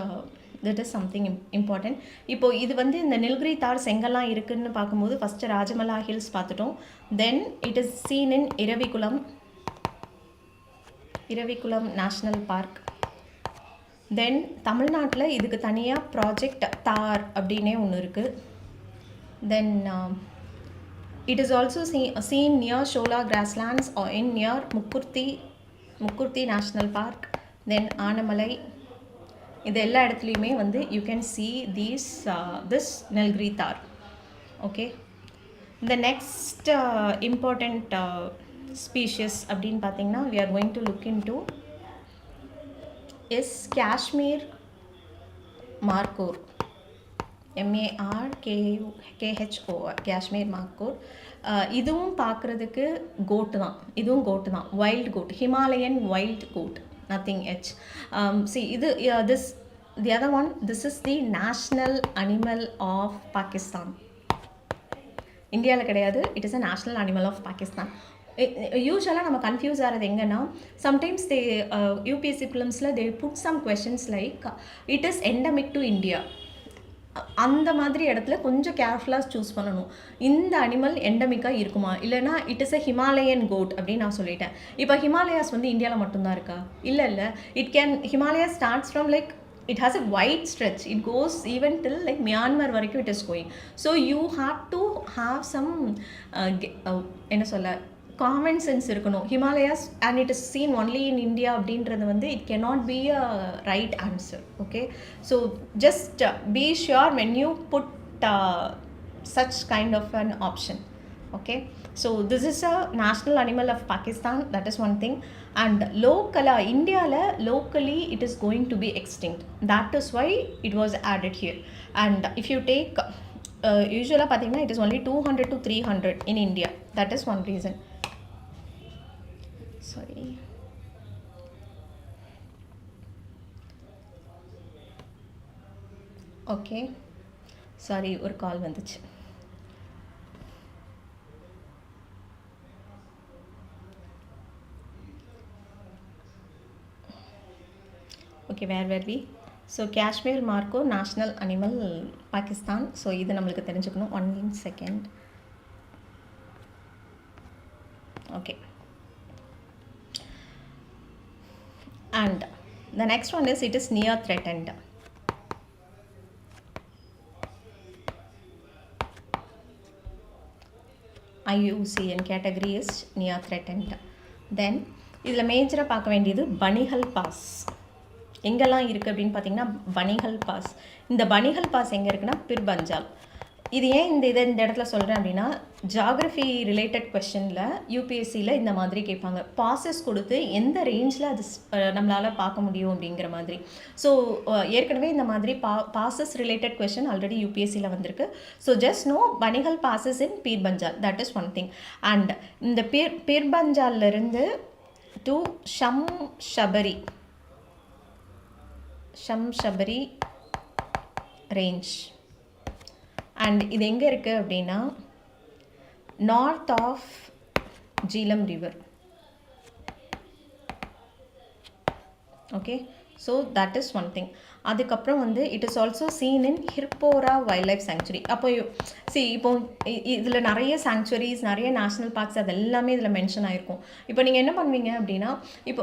that is something important. இப்போது இது வந்து இந்த நில்கிரி தார்ஸ் எங்கெல்லாம் இருக்குதுன்னு பார்க்கும்போது ஃபஸ்ட்டு ராஜமலா ஹில்ஸ் பார்த்துட்டோம். Then it is seen in Eravikulam national park. Then தமிழ்நாட்டில் இதுக்கு தனியாக ப்ராஜெக்ட் தார் அப்படின்னே ஒன்று இருக்குது. தென் it is also seen near Shola grasslands or in near Mukkurthi National Park. Then Anamalai, இது எல்லா இடத்துலையுமே வந்து you can see this Nilgiri Thar. Okay, the next important species அப்படின்னு பார்த்தீங்கன்னா we are going to look into is Kashmir Markhor. MARKHOR, Kashmir மார்க்கோர். இதுவும் பார்க்குறதுக்கு கோட்டு தான், இதுவும் கோட்டு தான், wild goat, Himalayan wild goat, nothing else. இது this the other one, this is the national animal of Pakistan. இந்தியாவில் கிடையாது, it is a national animal of Pakistan. யூஸ்வலாக நம்ம கன்ஃபியூஸ் ஆகிறது எங்கன்னா, சம்டைம்ஸ் தே யூபிஎஸ்சி ப்ரிலிம்ஸில் they put some questions like it is endemic to India. அந்த மாதிரி இடத்துல கொஞ்சம் கேர்ஃபுல்லாக சூஸ் பண்ணணும். இந்த அனிமல் எண்டமிக்காக இருக்குமா, இல்லைனா it is a Himalayan goat அப்படின்னு நான் சொல்லிட்டேன். இப்போ ஹிமாலயாஸ் வந்து இந்தியாவில் மட்டும்தான் இருக்கா? இல்லை, it can, Himalaya starts from like it has a wide stretch, it goes even till like Myanmar varaikku it is going. So you have to have some என்ன சொல்ல, common sense இருக்கணும். Himalayas and it is seen only in India அப்படின்றது வந்து it cannot be a right answer. Okay, so just be sure when you put such kind of an option. Okay, so this is a national animal of Pakistan, that is one thing. And India locally it is going to be extinct, that is why it was added here. And if you take usually pathina it is only 200 to 300 in India, that is one reason. Sorry, okay, sorry, ஒரு கால் வந்துச்சு. Okay, where were we? So Kashmir Marco national animal Pakistan. So இது நம்மளுக்கு தெரிஞ்சுக்கணும். 1 second. Okay, and the next one is it is near threatened. IUCN category is near threatened. Then இதில் மேஜராக பார்க்க வேண்டியது Banihal pass எங்கெல்லாம் இருக்குது அப்படின்னு பார்த்தீங்கன்னா, பனிஹல் பாஸ். இந்த பனிஹல் பாஸ் எங்கே இருக்குன்னா பிர்பஞ்சால். இது ஏன் இந்த இடத்துல சொல்கிறேன் அப்படின்னா, ஜாகிரஃபி ரிலேட்டட் கொஸ்டினில் யூபிஎஸ்சியில் இந்த மாதிரி கேட்பாங்க. பாசஸ் கொடுத்து எந்த ரேஞ்சில் அது நம்மளால் பார்க்க முடியும் அப்படிங்கிற மாதிரி. ஸோ ஏற்கனவே இந்த மாதிரி பாசஸ் ரிலேட்டட் கொஸ்டின் ஆல்ரெடி யூபிஎஸ்சியில் வந்திருக்கு. So just no Banihal bosses in பீர்பஞ்சால், that is one thing. And இந்த பீர்பஞ்சாலிருந்து டு ஷம்ஷபரி ரேஞ்ச். அண்ட் இது எங்கே இருக்குது அப்படின்னா, north of Jhelum river. Okay, so that is one thing. அதுக்கப்புறம் வந்து it is also scene in ஹிர்போரா wild life sanctuary. அப்போ இப்போ இதில் நிறைய சாங்சுரிஸ், நிறைய நேஷ்னல் பார்க்ஸ் அது எல்லாமே இதில் மென்ஷன் ஆகிருக்கும். இப்போ நீங்கள் என்ன பண்ணுவீங்க அப்படின்னா, இப்போ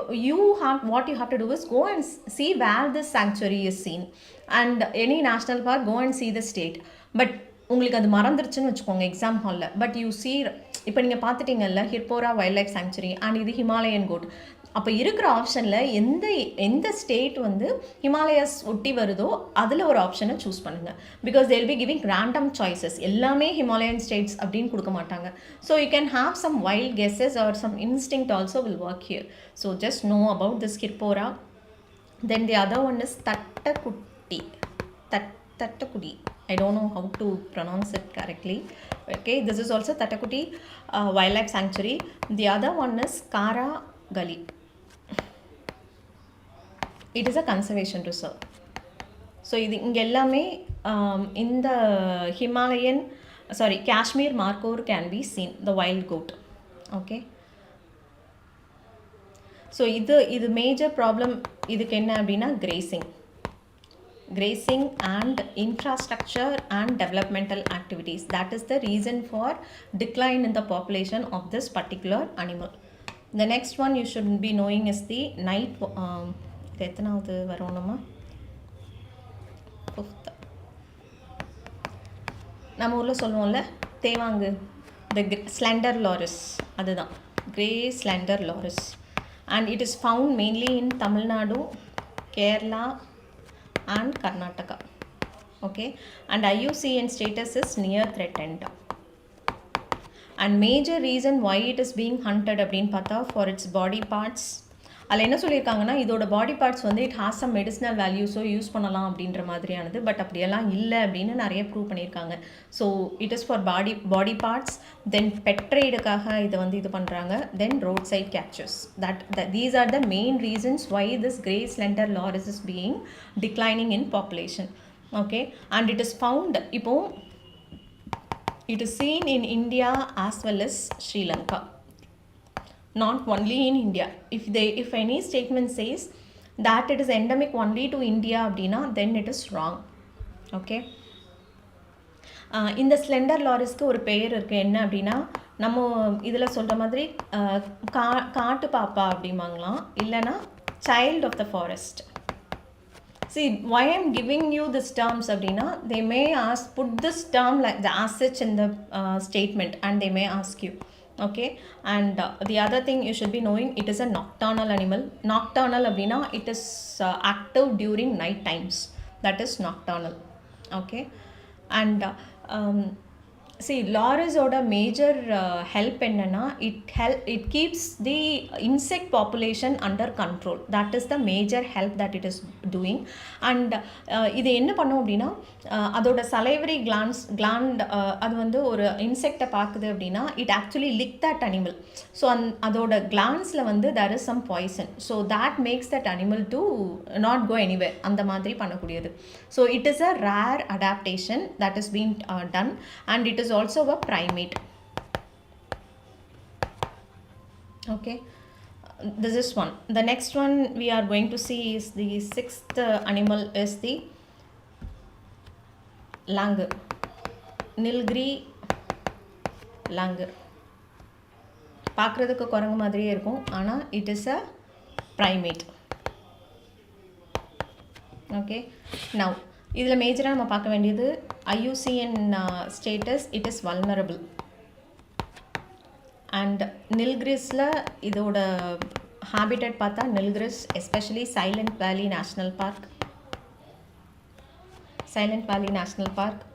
what you have to do is go and see where this sanctuary is seen and any national park, go and see the state. But உங்களுக்கு அது மறந்துருச்சுன்னு வச்சுக்கோங்க எக்ஸாம் ஹாலில். பட் யூ see, இப்போ நீங்கள் பார்த்துட்டீங்கல்ல ஹிர்போரா வைல்ட் லைஃப் சாங்சுரி அண்ட் இது Himalayan code. அப்போ இருக்கிற ஆப்ஷனில் எந்த ஸ்டேட் வந்து ஹிமாலயாஸ் ஒட்டி வருதோ அதில் ஒரு ஆப்ஷனை சூஸ் பண்ணுங்கள். Because they'll be giving random choices. எல்லாமே ஹிமாலயன் ஸ்டேட்ஸ் அப்படின்னு கொடுக்க மாட்டாங்க. So you can have some wild guesses or some instinct also will work here. So just know about this Hirpora. Then the other one is Tattakudi. I don't know how to pronounce it correctly. Okay, this is also Tattakudi wildlife sanctuary. The other one is Karagali. It is a conservation reserve. So இங்கே எல்லாமே இந்த Kashmir Markhor can be seen, the wild goat. Okay, so இது major problem இதுக்கு என்ன அப்படின்னா grazing and infrastructure and developmental activities. That is the reason for decline in the population of this particular animal. The next one you should be knowing is the night எத்தனாவது வரோணுமா, 5th நம்ம ஊரில் சொல்லுவோம்ல தேவாங்கு, த slender loris, அதுதான் grey slender loris. And it is found mainly in Tamil Nadu, Kerala and Karnataka. Okay, and IUCN status is near threatened. And major reason why it is being hunted அப்படின்னு பார்த்தா for its body parts. அதில் என்ன சொல்லியிருக்காங்கன்னா இதோட body parts வந்து it has some medicinal வேல்யூஸோ use பண்ணலாம் அப்படின்ற மாதிரியானது. பட் அப்படியெல்லாம் இல்லை அப்படின்னு நிறைய ப்ரூவ் பண்ணியிருக்காங்க. So it is for body parts. Then பெட்ரேடுக்காக இதை வந்து இது பண்ணுறாங்க. Then roadside captures. These are the main reasons why this grey slender loris is being declining in population. Okay, and it is found, இப்போ it is seen in India as well as Sri Lanka, not only in India. If any statement says that it is endemic only to India அப்படின்னா then it is wrong. Okay, இந்த slender லாரிஸ்க்கு ஒரு பெயர் இருக்குது. என்ன அப்படின்னா நம்ம இதில் சொல்கிற மாதிரி காட்டு பாப்பா அப்படிம்பாங்களாம், இல்லைன்னா child of the forest. See, why I am giving you this terms abdina, they may ask, put this term like the as such in the statement, and they may ask you. Okay, and the other thing you should be knowing, it is a nocturnal animal. Nocturnal abdina, it is active during night times. That is nocturnal. Okay, and see, loris oda major help என்னன்னா it keeps the insect population under control. That is the major help that it is doing. And இது என்ன பண்ணும் அப்படின்னா அதோட salivary gland அது வந்து ஒரு இன்செக்டை பார்க்குது அப்படின்னா it actually lick that animal. So அதோட glandsல வந்து there is some poison. So that makes that animal to not go anywhere. அந்த மாதிரி பண்ணக்கூடியது. So it is a rare adaptation that is being done, and it is also a primate. Okay, this is one. The next one we are going to see is the 6th animal is the langur, nilgiri langur. பார்க்குறதுக்கு குரங்கு மாதிரியே இருக்கும், ஆனால் it is a primate. Okay, now இதில் மேஜராக நம்ம பார்க்க வேண்டியது IUCN status, it is vulnerable. And நில்கிரிஸில் இதோட ஹேபிட்டட் பார்த்தா Nilgiris, especially Silent Valley National park,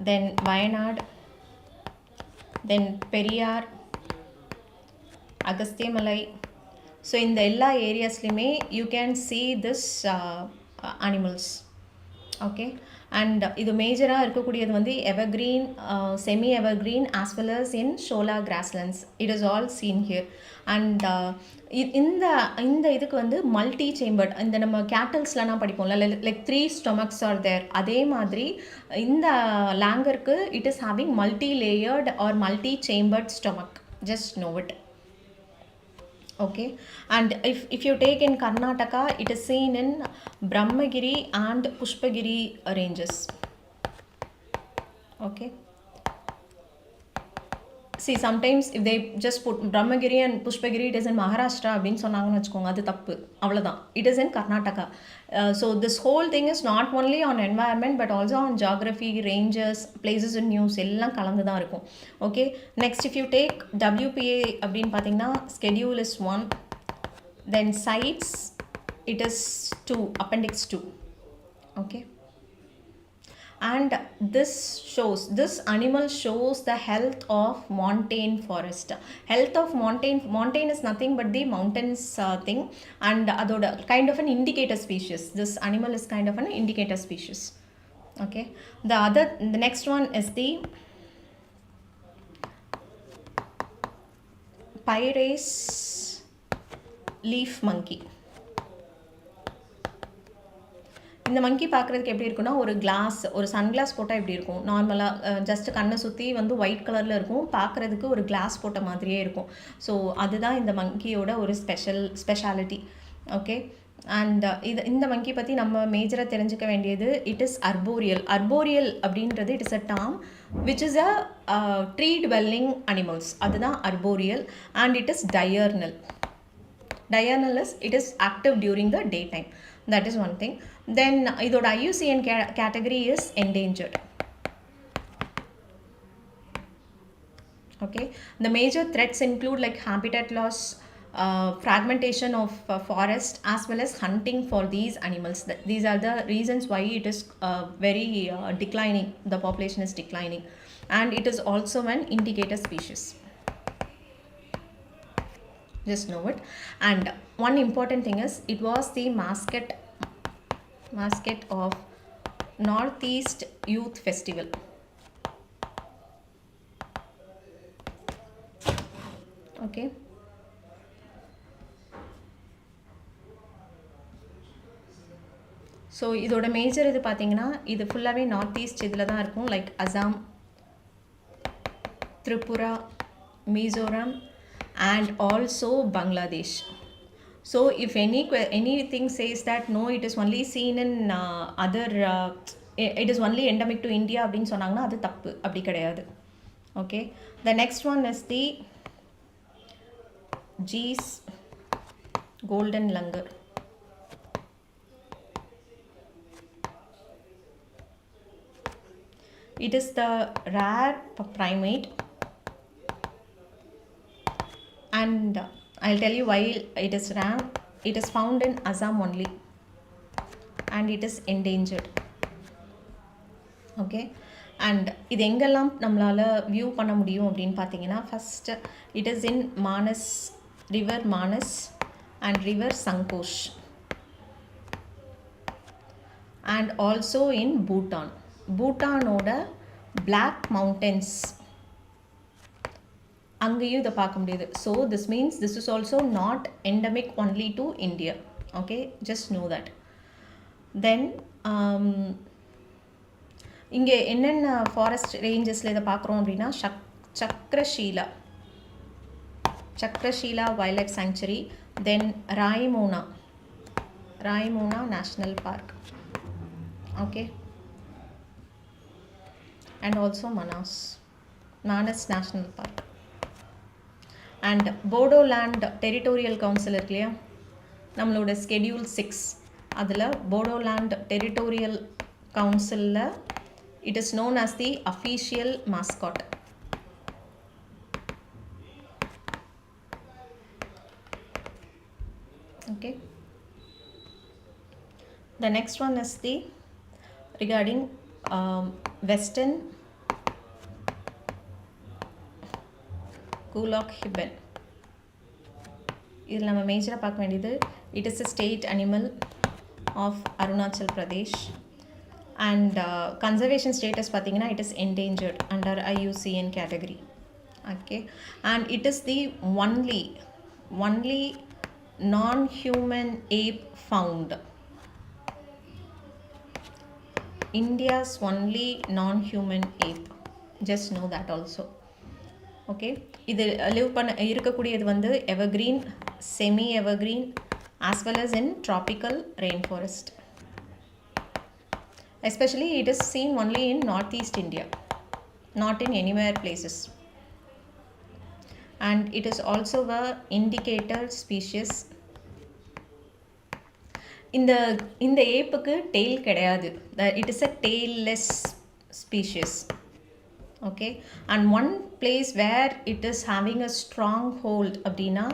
then Wayanad, then Periyar, Agasthyamala. So இந்த எல்லா ஏரியாஸ்லையுமே you can see this animals. Okay, and இது மேஜராக இருக்கக்கூடியது வந்து evergreen, semi evergreen as well as in shola grasslands. It is all seen here. And இந்த இதுக்கு வந்து மல்டி சேம்பர்ட், இந்த நம்ம கேட்டல்ஸ்லாம் படிப்போம்ல, லைக் 3 stomachs ஆர் தேர். அதே மாதிரி இந்த லாங்கருக்கு it is having multi layered or multi chambered stomach. Just know it. Okay, and if you take in Karnataka, it is seen in Brahmagiri and Pushpagiri ranges. Okay, see, sometimes if they just put Brahmagiri and Pushpagiri, it is in Maharashtra அப்படின்னு சொன்னாங்கன்னு வச்சுக்கோங்க, அது தப்பு, அவ்வளோதான். It is in Karnataka. So this whole thing is not only on environment but also on geography, ranges, places in news, எல்லாம் கலந்து தான் இருக்கும். Okay, next if you take WPA அப்படின்னு பார்த்தீங்கன்னா schedule is 1, then sites it is 2, appendix 2. Okay, and this animal shows the health of montane forest. Health of montane is nothing but the mountains thing, and adoda kind of an indicator species. This animal is kind of an indicator species. Okay, the next one is the Pyrrhus leaf monkey. இந்த மங்கி பார்க்குறதுக்கு எப்படி இருக்குன்னா, ஒரு sunglass போட்டால் எப்படி இருக்கும் நார்மலாக, just கண்ணை சுற்றி வந்து ஒயிட் கலரில் இருக்கும், பார்க்குறதுக்கு ஒரு கிளாஸ் போட்ட மாதிரியே இருக்கும். ஸோ அதுதான் இந்த மங்கியோட ஒரு ஸ்பெஷாலிட்டி. ஓகே, அண்ட் இந்த மங்கி பற்றி நம்ம மேஜராக தெரிஞ்சுக்க வேண்டியது, இட் இஸ் அர்போரியல். அர்போரியல் அப்படின்றது it is a term which is a tree dwelling animals, அதுதான் arboreal. And it is diurnal. Diurnal is it is active during the daytime. That is one thing. Then இதோட IUCN category is endangered. Okay, the major threats include like habitat loss, fragmentation of forest, as well as hunting for these animals. These are the reasons why it is very declining, the population is declining, and it is also an indicator species. Just know it. And one important thing is it was the mascot of Northeast Youth Festival. Okay, so இதோட major இது பார்த்தீங்கன்னா இது ஃபுல்லாகவே north east இதில் தான் இருக்கும், like Assam, Tripura, Mizoram and also Bangladesh. So if anything says that no, it is only seen in other it is only endemic to India அப்படின்னு சொன்னாங்கன்னா அது தப்பு, அப்படி கிடையாது. Okay, the next one is the G's golden langur. It is the rare primate, and I'll tell you why it is rare. It is found in Assam only, and it is endangered. Okay, and இது எங்கெல்லாம் நம்மளால view பண்ண முடியும் அப்படின்னு பார்த்தீங்கன்னா, first it is in Manas, river Manas and river Sankosh, and also in Bhutan. பூட்டானோட Black Mountains அங்கேயும் இதை பார்க்க முடியுது. So this means this is also not endemic only to India. Okay, just know that. Then இங்கே என்னென்ன ஃபாரஸ்ட் ரேஞ்சஸில் இதை பார்க்குறோம் அப்படின்னா, Chakrashila Wildlife Sanctuary, then Raimona National park. Okay, and also Manas National Park. And Bodoland Territorial Council இருக்கு இல்லையா, நம்மளோட Schedule 6 அதில் Bodoland Territorial Council it is known as the official mascot. Okay, the next one is the regarding Western Kulak Hibben. இதில் நம்ம மேஜராக பார்க்க வேண்டியது, it is a state animal of Arunachal Pradesh, and conservation status பார்த்தீங்கன்னா it is endangered under IUCN category. Okay, and it is the only non-human ape found. India's only non-human ape. Just know that also. Okay, இது live பண்ண இருக்கக்கூடியது வந்து evergreen, semi evergreen, as well as in tropical rainforest. Especially it is seen only in northeast India, not in anywhere places. And it is also a indicator species. இந்த ஏப்புக்கு tail கிடையாது, it is a tailless species. Okay, and one place where it is having a strong hold அப்படின்னா,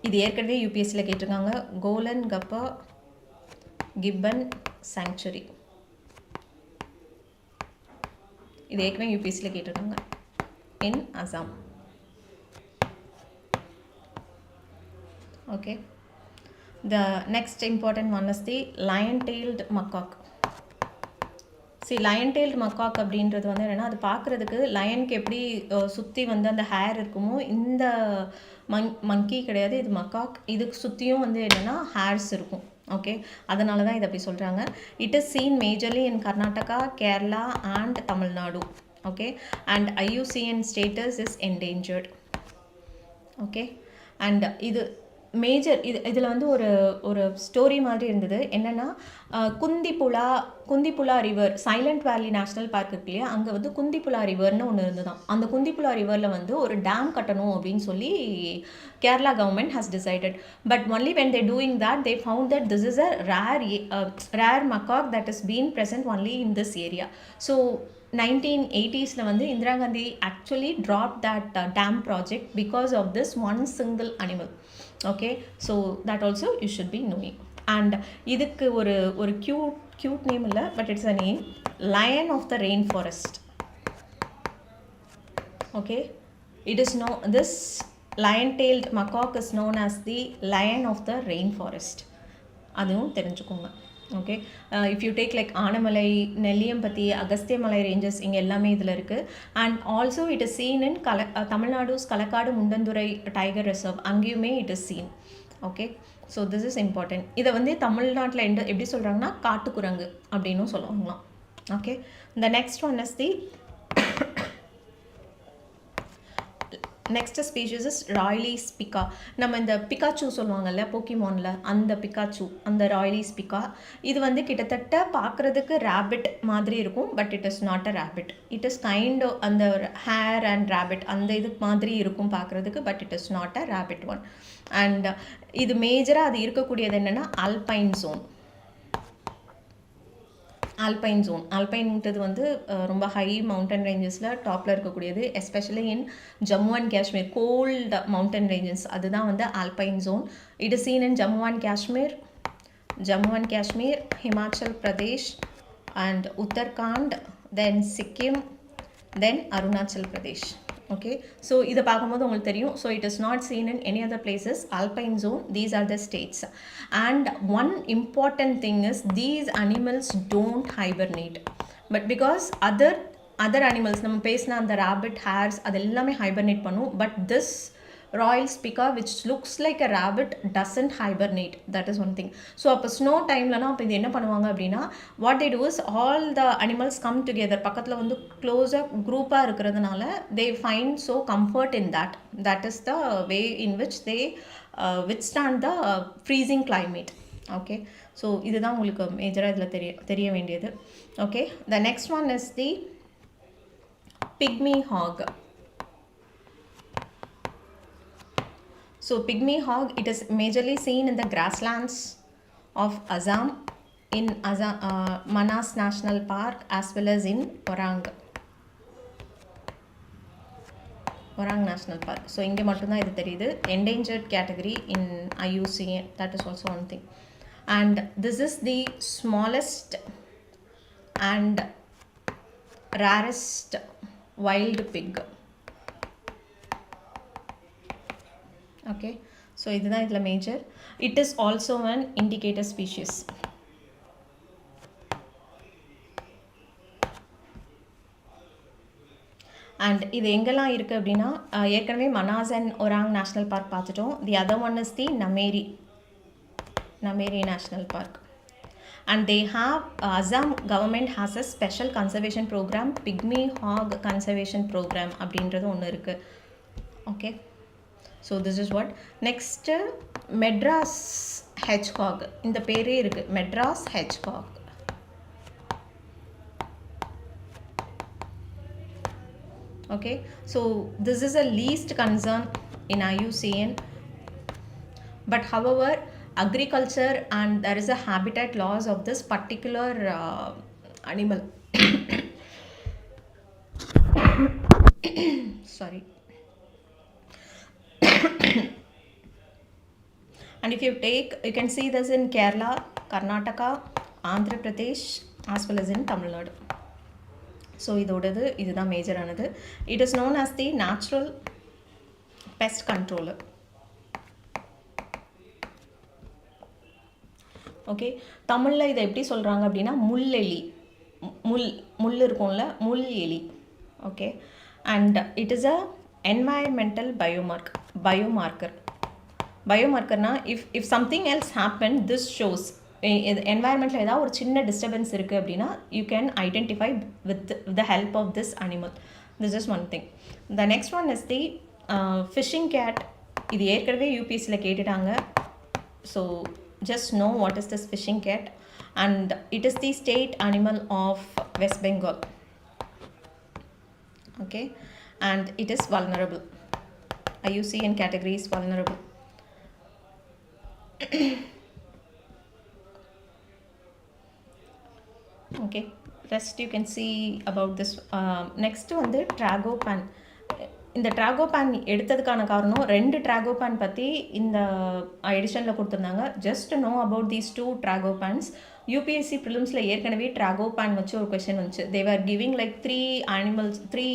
இது ஏற்கனவே யூபிஎஸ்சியில் கேட்டிருக்காங்க, colon கப்பா கிப்பன் sanctuary. இது ஏற்கனவே யூபிஎஸ்சியில் கேட்டிருக்காங்க இன் Assam. Okay, the next important one is the lion-tailed macaque. lion-tailed macaque அப்படின்றது வந்து என்னென்னா, அது பார்க்குறதுக்கு லயனுக்கு எப்படி சுற்றி வந்து அந்த ஹேர் இருக்குமோ, இந்த மங்கி கிடையாது, இது மக்காக். இதுக்கு சுற்றியும் வந்து என்னென்னா ஹேர்ஸ் இருக்கும். ஓகே, அதனால தான் இது அப்படி சொல்கிறாங்க. It is scene majorly in Karnataka, Kerala and Tamil Nadu. Okay, and IUCN status is endangered. Okay, and இது மேஜர் இதில் வந்து ஒரு ஸ்டோரி மாதிரி இருந்தது. என்னென்னா குந்திப்புலா river, silent Valley National park இருக்கு இல்லையா, அங்கே வந்து குந்திப்புலா ரிவர்னு ஒன்று இருந்துதான். அந்த குந்திப்புலா ரிவரில் வந்து ஒரு டேம் கட்டணும் அப்படின்னு சொல்லி Kerala government has decided. But only when they doing that they found that this is a rare macaque that is been present only in this area. So 1980s வந்து Indira Gandhi actually drop that dam project because of this one single animal. Okay, so that also you should be knowing. And இதுக்கு ஒரு cute name இல்லை, but it's a name, lion of the rain forest. Okay, it is this lion-tailed macaque is known as the lion of the rainforest. அதுவும் தெரிஞ்சுக்கோங்க. Okay, if you take like Anamalai, Nelliampathy, Agasthyamala ranges இங்கே எல்லாமே இதில் இருக்குது. And also it is seen in Tamil Nadu's Kalakkad Mundanthurai Tiger Reserve, அங்கேயுமே it is seen. Okay, so this is important. இதை வந்து தமிழ்நாட்டில் எப்படி சொல்கிறாங்கன்னா காட்டுக்குரங்கு அப்படின்னும் சொல்லுவாங்களாம். Okay, the next one is the next species is Royle's pika. நம்ம இந்த பிகாச்சு சொல்லுவாங்கல்ல போக்கிமானில், அந்த பிகாச்சு, அந்த ராய்லீஸ் பிகா. இது வந்து கிட்டத்தட்ட பார்க்குறதுக்கு ரேபிட் மாதிரி இருக்கும், but it is not a rabbit. It is kind அந்த ஹேர் அண்ட் ரேபிட் அந்த இது மாதிரி இருக்கும் பார்க்குறதுக்கு, but it is not a rabbit one. And இது மேஜராக அது இருக்கக்கூடியது என்னென்னா அல்பைன் ஜோன். ஆல்பைன்ன்றது வந்து ரொம்ப ஹை மவுண்டன் ரேஞ்சஸில் டாப்பில் இருக்கக்கூடியது, especially in Jammu and Kashmir cold mountain ranges, அதுதான் வந்து alpine zone. It is seen in Jammu and Kashmir, Himachal Pradesh and Uttarakhand, then Sikkim, then Arunachal Pradesh. Okay, so இதை பார்க்கும்போது உங்களுக்கு தெரியும். So it is not seen in any other places. Alpine zone, these are the states. And one important thing is these animals don't hibernate. But because other animals நம்ம பேசின அந்த rapid, hairs அது எல்லாமே hibernate பண்ணும். But this Royle's pika which looks like a rabbit doesn't hibernate. That is one thing. So அப்போ snow டைம்லனா அப்போ இது என்ன பண்ணுவாங்க அப்படின்னா, what they do is all the animals come together. பக்கத்தில் வந்து க்ளோஸாக குரூப்பாக இருக்கிறதுனால they find so comfort in that. That is the way in which they withstand the freezing climate. Okay, so இதுதான் உங்களுக்கு மேஜராக இதில் தெரிய வேண்டியது. Okay, the next one is the pygmy hog. So pygmy hog, it is majorly seen in the grasslands of Assam, in Manas National Park, as well as in Orang National Park. So inge mattum dhaan idu theriyudhu. Endangered category in IUCN, that is also one thing. And this is the smallest and rarest wild pig. Okay, so இதுதான் இதில் major. It is also an indicator species. And இது எங்கெல்லாம் இருக்குது அப்படின்னா, ஏற்கனவே Manas and Orang National Park பார்த்துட்டோம். The other one is the Nameri National Park. And they have Assam government has a special conservation program, pygmy hog conservation program அப்படின்றது ஒன்று இருக்குது. Okay, so this is what. Next Madras hedgehog. இந்த பேரே இருக்குது, Madras hedgehog. Okay, so this is a least concern in IUCN, but however agriculture and there is a habitat loss of this particular animal. Sorry. And if you can see this in Kerala, Karnataka, Andhra Pradesh, as well as in Tamil Nadu. So இதுதான் மேஜரானது. It is known as the natural pest controller. Okay, தமிழில் இதை எப்படி சொல்கிறாங்க அப்படின்னா முள்ளெலி. முள் இருக்கும்ல, முள் எலி. Okay, and it is a environmental biomarker. பயோமார்க்கர்னா if something else happened, this shows. என்வாயர்மெண்ட்டில் ஏதாவது ஒரு சின்ன டிஸ்டர்பன்ஸ் இருக்குது அப்படின்னா you can identify with the help of this animal. This is one thing. The next one is the fishing cat இது ஏற்கனவே யூபிஎஸ்சியில் கேட்டுட்டாங்க. So just know what is this fishing cat, and it is the state animal of West Bengal. Okay, and it is vulnerable. IUCN category is vulnerable. Okay, rest you can see about this. Next வந்து tragopan. இந்த ட்ராகோபான் எடுத்ததுக்கான காரணம் 2 ட்ராகோபான் பற்றி இந்த எடிஷனில் கொடுத்துருந்தாங்க. Just know about these 2 tragopans. UPSC ப்ரிலிம்ஸில் ஏற்கனவே tragopan வச்சு ஒரு கொஷின் வந்துச்சு. They are giving like 3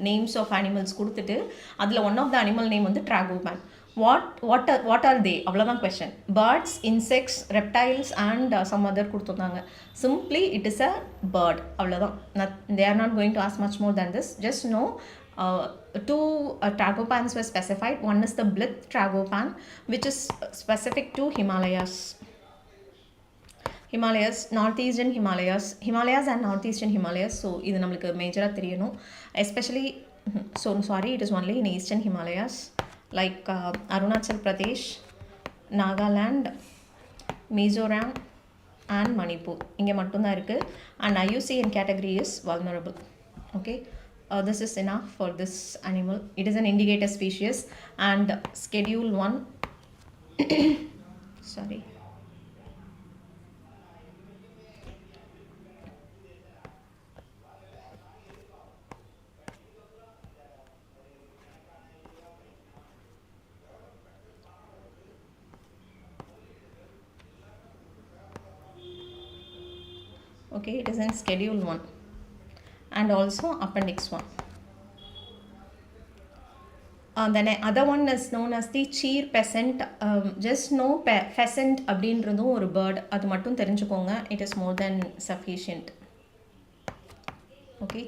names of animals கொடுத்துட்டு அதில் one of the animal name வந்து ட்ராகோபான். வாட் ஆர் தே, அவ்வளோதான் question. Birds, insects, reptiles and some other கொடுத்துருந்தாங்க. Simply it is a bird, அவ்வளோதான். They are not going to ask much more than this. Just know 2 tragopans were specified. One is the blith tragopan, which is specific to Himalayas, northeastern Himalayas and northeastern Himalayas. So இது நம்மளுக்கு மேஜரா தெரியணும். Especially it is only in eastern Himalayas like Arunachal Pradesh, Nagaland, Mizoram and Manipur. இங்க மட்டும் தான் இருக்கு. And IUCN category is vulnerable. Okay, this is enough for this animal. It is an indicator species and schedule 1 sorry, okay, it is in schedule 1 and also appendix 1. Then other one is known as the cheer pheasant. Just know pheasant அப்படின்றதும் ஒரு bird, அது மட்டும் தெரிஞ்சுக்கோங்க. It is more than sufficient. Okay,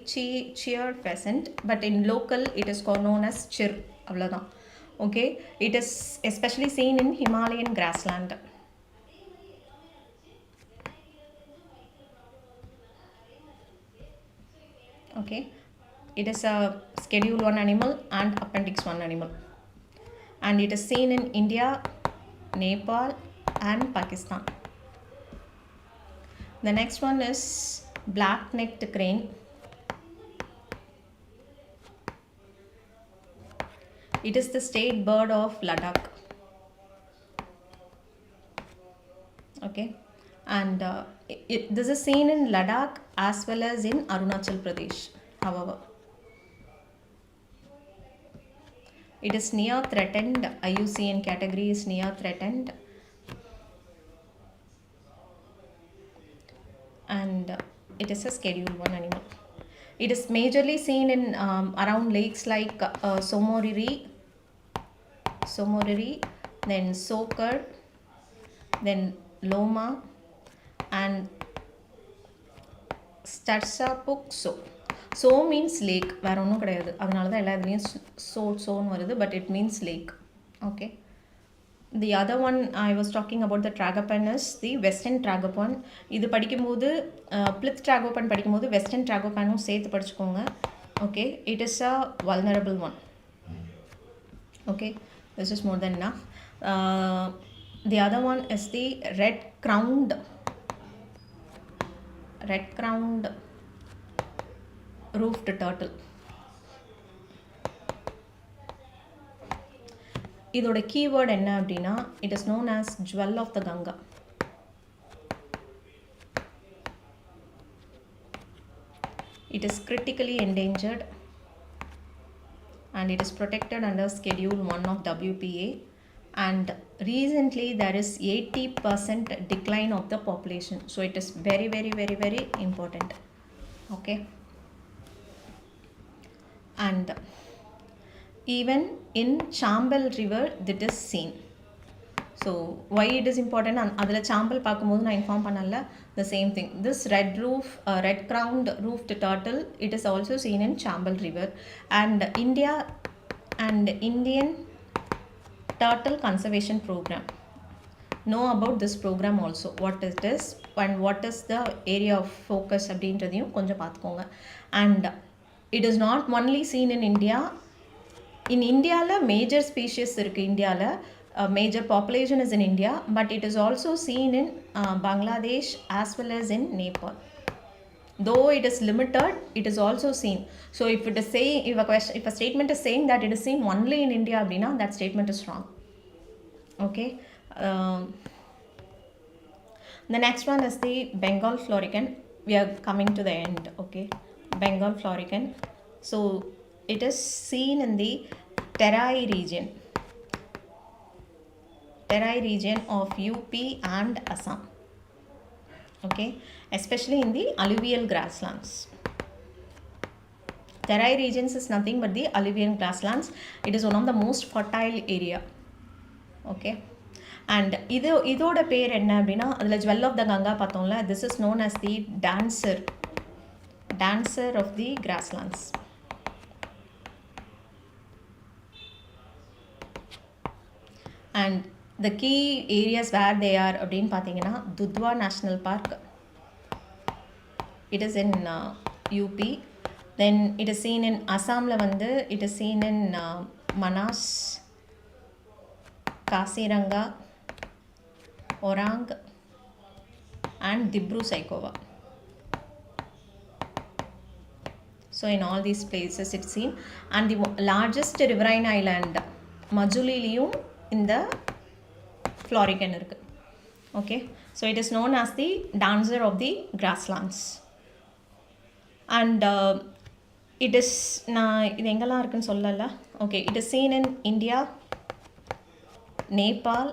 cheer pheasant, but in local it is known as chir, அவ்வளோதான். Okay, it is especially seen in Himalayan grassland. Okay, it is a schedule 1 animal and appendix 1 animal, and it is seen in India, Nepal and Pakistan. The next one is black-necked crane. It is the state bird of Ladakh. Okay, and this is seen in Ladakh as well as in Arunachal Pradesh. However, it is near threatened. IUCN category is near threatened, and it is a schedule 1 animal. It is majorly seen in around lakes like Somoriri, then Sokar, then Loma and Starsapukso. So means lake, வேற ஒன்றும் கிடையாது. அதனால தான் எல்லா இதுலேயும் சோன்னு வருது, but it means lake. Okay, the other one I was talking about the tragopan is the western tragopan. இது படிக்கும்போது plyth tragopan படிக்கும்போது western tragopanum சேர்த்து படிச்சுக்கோங்க. Okay, it is a vulnerable one. Okay, this is more than enough. The other one is the red crowned roofed turtle. இதோட keyword என்ன அப்படின்னா, it is known as jewel of the Ganga. It is critically endangered and it is protected under schedule 1 of WPA, and recently there is 80% decline of the population, so it is very very very very important. Okay, and even in Chambal river that is seen. So why it is important, adula Chambal paakumbodhu na inform pannala the same thing. This red crowned roofed turtle, it is also seen in Chambal river, and India and Indian turtle conservation program. Know about this program also, what it is and what is the area of focus அப்படின்றதையும் கொஞ்சம் பார்த்துக்கோங்க. And it is not only seen in India, in India major species irukku India major population is in India, but it is also seen in Bangladesh as well as in Nepal. Though it is limited, it is also seen. So if it is saying, if a statement is saying that it is seen only in India abdina, that statement is wrong. Okay. The next one is the Bengal florican. We are coming to the end. Okay, Bengal florican. So it is seen in the Terai region of UP and Assam. Okay, especially in the alluvial grasslands. Terai regions is nothing but the alluvial grasslands. It is one of the most fertile area. Okay, and இதோட பேர் என்ன அப்படின்னா, அதில் jewel of the Ganga பார்த்தோம்ல, this is known as the dancer of the grasslands. And the key areas where they are அப்படின்னு பார்த்தீங்கன்னா, Dudhwa National Park, it is in UP. Then it is seen in அசாமில் வந்து it is seen in Manas, Kaziranga, Orang and Dibru Saikova. So in all these places it's seen. And the largest riverine island Majuliliyum in the florican irukku. Okay, so it is known as the dancer of the grasslands. And it is இது எங்கெல்லாம் இருக்குன்னு சொல்லல. Okay, it is seen in India, Nepal,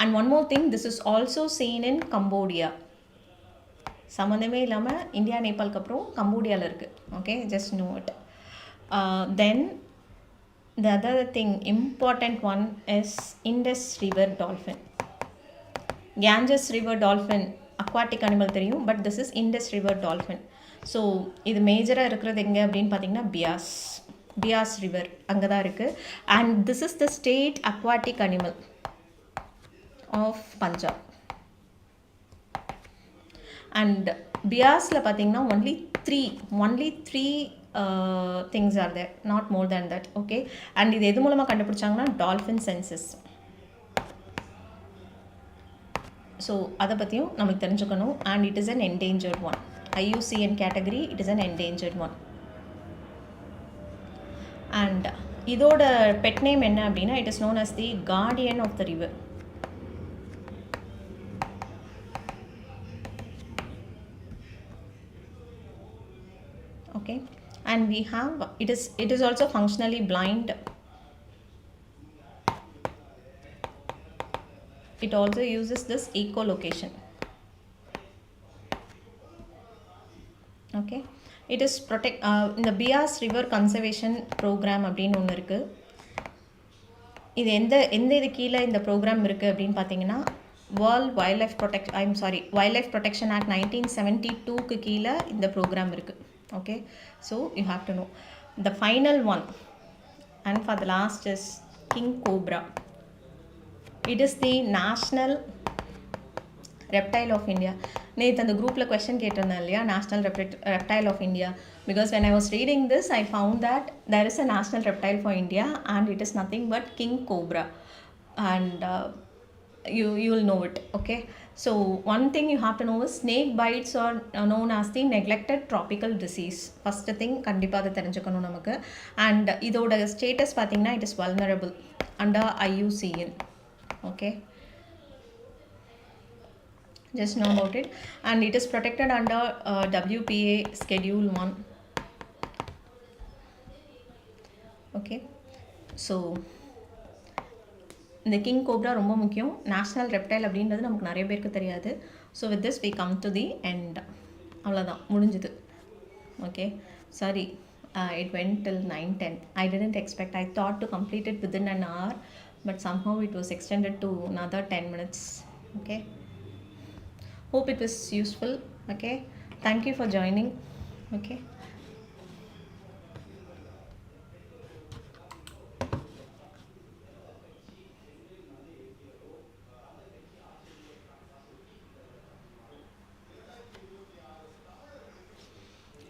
and one more thing, this is also seen in Cambodia. சம்மந்தமே இல்லாமல் India நேபாளுக்கு அப்புறம் கம்போடியாவில் இருக்குது. Okay, just know it. Then the other thing important one is Indus river dolphin. Ganges river dolphin aquatic animal தெரியும், but this is Indus river dolphin. So இது மேஜராக இருக்கிறது எங்கே அப்படின்னு பார்த்தீங்கன்னா பியாஸ் ரிவர் அங்கே தான் இருக்குது. And this is the state aquatic animal of Punjab. And பியாஸில் பார்த்தீங்கன்னா only three things are there, not more than that. Okay, and இது எது மூலமாக கண்டுபிடிச்சாங்கன்னா டால்ஃபின் சென்சஸ். ஸோ அதை பற்றியும் நமக்கு தெரிஞ்சுக்கணும். And it is an endangered one. IUCN category, it is an endangered one. And இதோட பெட் நேம் என்ன அப்படின்னா, it is known as the guardian of the river. Okay, and we have it is also functionally blind. It also uses this echolocation. Okay, it is in the Bias River Conservation Program அப்படின்னு ஒன்று இருக்குது. இது எந்த இது கீழே இந்த program இருக்குது அப்படின்னு பார்த்தீங்கன்னா, world wildlife protection act 1972க்கு கீழே இந்த ப்ரோக்ராம் இருக்குது. Okay, so you have to know the final one. And for the last is king cobra. It is the national reptile of India. நேற்று அந்த குரூப்பில் கொஸ்டின் கேட்டிருந்தேன் இல்லையா, national reptile of India, because when I was reading this I found that there is a national reptile for India and it is nothing but king cobra. And you will know it. Okay, so one thing you have to know is snake bites are known as the neglected tropical disease. First thing கண்டிப்பாக அதை தெரிஞ்சுக்கணும் நமக்கு. And இதோட status பார்த்தீங்கன்னா it is vulnerable under IUCN. Okay, just know about it. And it is protected under WPA Schedule 1. Okay, so இந்த king cobra ரொம்ப முக்கியம். National reptile அப்படின்றது நமக்கு நிறைய பேருக்கு தெரியாது. So with this we come to the end. அவ்வளோதான், முடிஞ்சுது. Okay, sorry, it went till 9:10. I didn't expect. I thought to complete it within an hour, but somehow it was extended to another 10 minutes. Okay, hope it was useful. Okay, thank you for joining. Okay.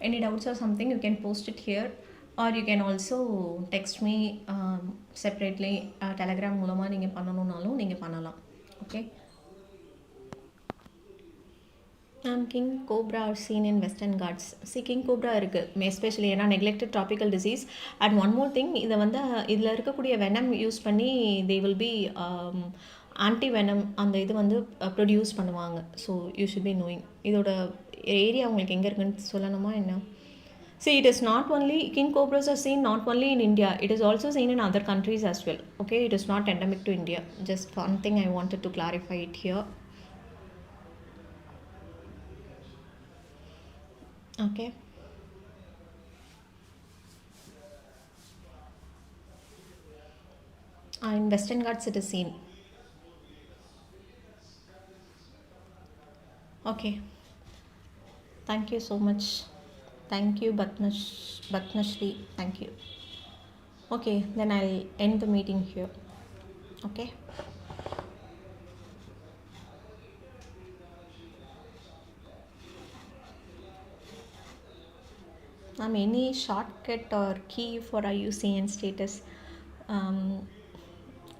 Any doubts or something, you can post it here, or you can also text me separately. Telegram மூலமாக நீங்கள் பண்ணணுன்னாலும் நீங்கள் பண்ணலாம். Okay. King cobra are seen in western Ghats. King cobra இருக்குது especially, ஏன்னா neglected tropical disease. And one more thing, இதை வந்து இதில் இருக்கக்கூடிய வெனம் யூஸ் பண்ணி they will be anti venom அந்த இது வந்து ப்ரொடியூஸ் பண்ணுவாங்க. So you should be knowing. இதோட ஏரியா உங்களுக்கு எங்கே இருக்குன்னு சொல்லணுமா என்ன? See, it is not only king cobras are seen not only in India, it is also seen in other countries as well. Okay, it is not endemic to India. Just one thing I wanted to clarify it here. Okay. In Western Ghats it is seen. Okay. Thank you so much. Thank you, Batnashri. Thank you. Okay, then I'll end the meeting here. Okay. Any shortcut or key for IUCN status?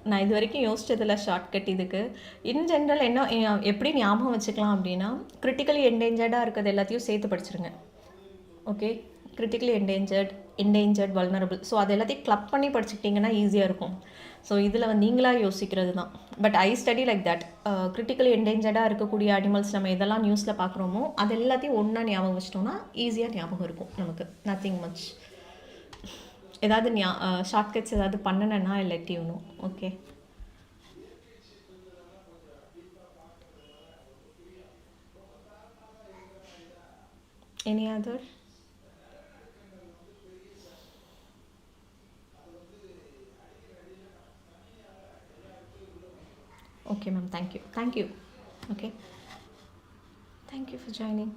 நான் இது வரைக்கும் யோசிச்சதில்ல shortcut இதுக்கு. In general என்ன எப்படி ஞாபகம் வச்சுக்கலாம் அப்படின்னா, critically என்டேஞ்சர்டாக இருக்கிறது எல்லாத்தையும் சேர்த்து படிச்சிருங்க. Okay, critically endangered vulnerable. So அது எல்லாத்தையும் கிளப் பண்ணி படிச்சுக்கிட்டிங்கன்னா ஈஸியாக இருக்கும். ஸோ இதில் வந்து நீங்களாக யோசிக்கிறது தான். But I study like that. Critically என்டேஞ்சர்டாக இருக்கக்கூடிய அனிமல்ஸ் நம்ம எதெல்லாம் நியூஸில் பார்க்குறோமோ அது எல்லாத்தையும் ஒன்றா ஞாபகம் வச்சிட்டோம்னா ஈஸியாக ஞாபகம் இருக்கும் நமக்கு. Nothing much. ஏதாவது ஷார்ட்கட்ஸ் ஏதாவது பண்ணணுன்னா I let you know. Okay. Any other? Okay, ma'am. Thank you. Okay. Thank you for joining.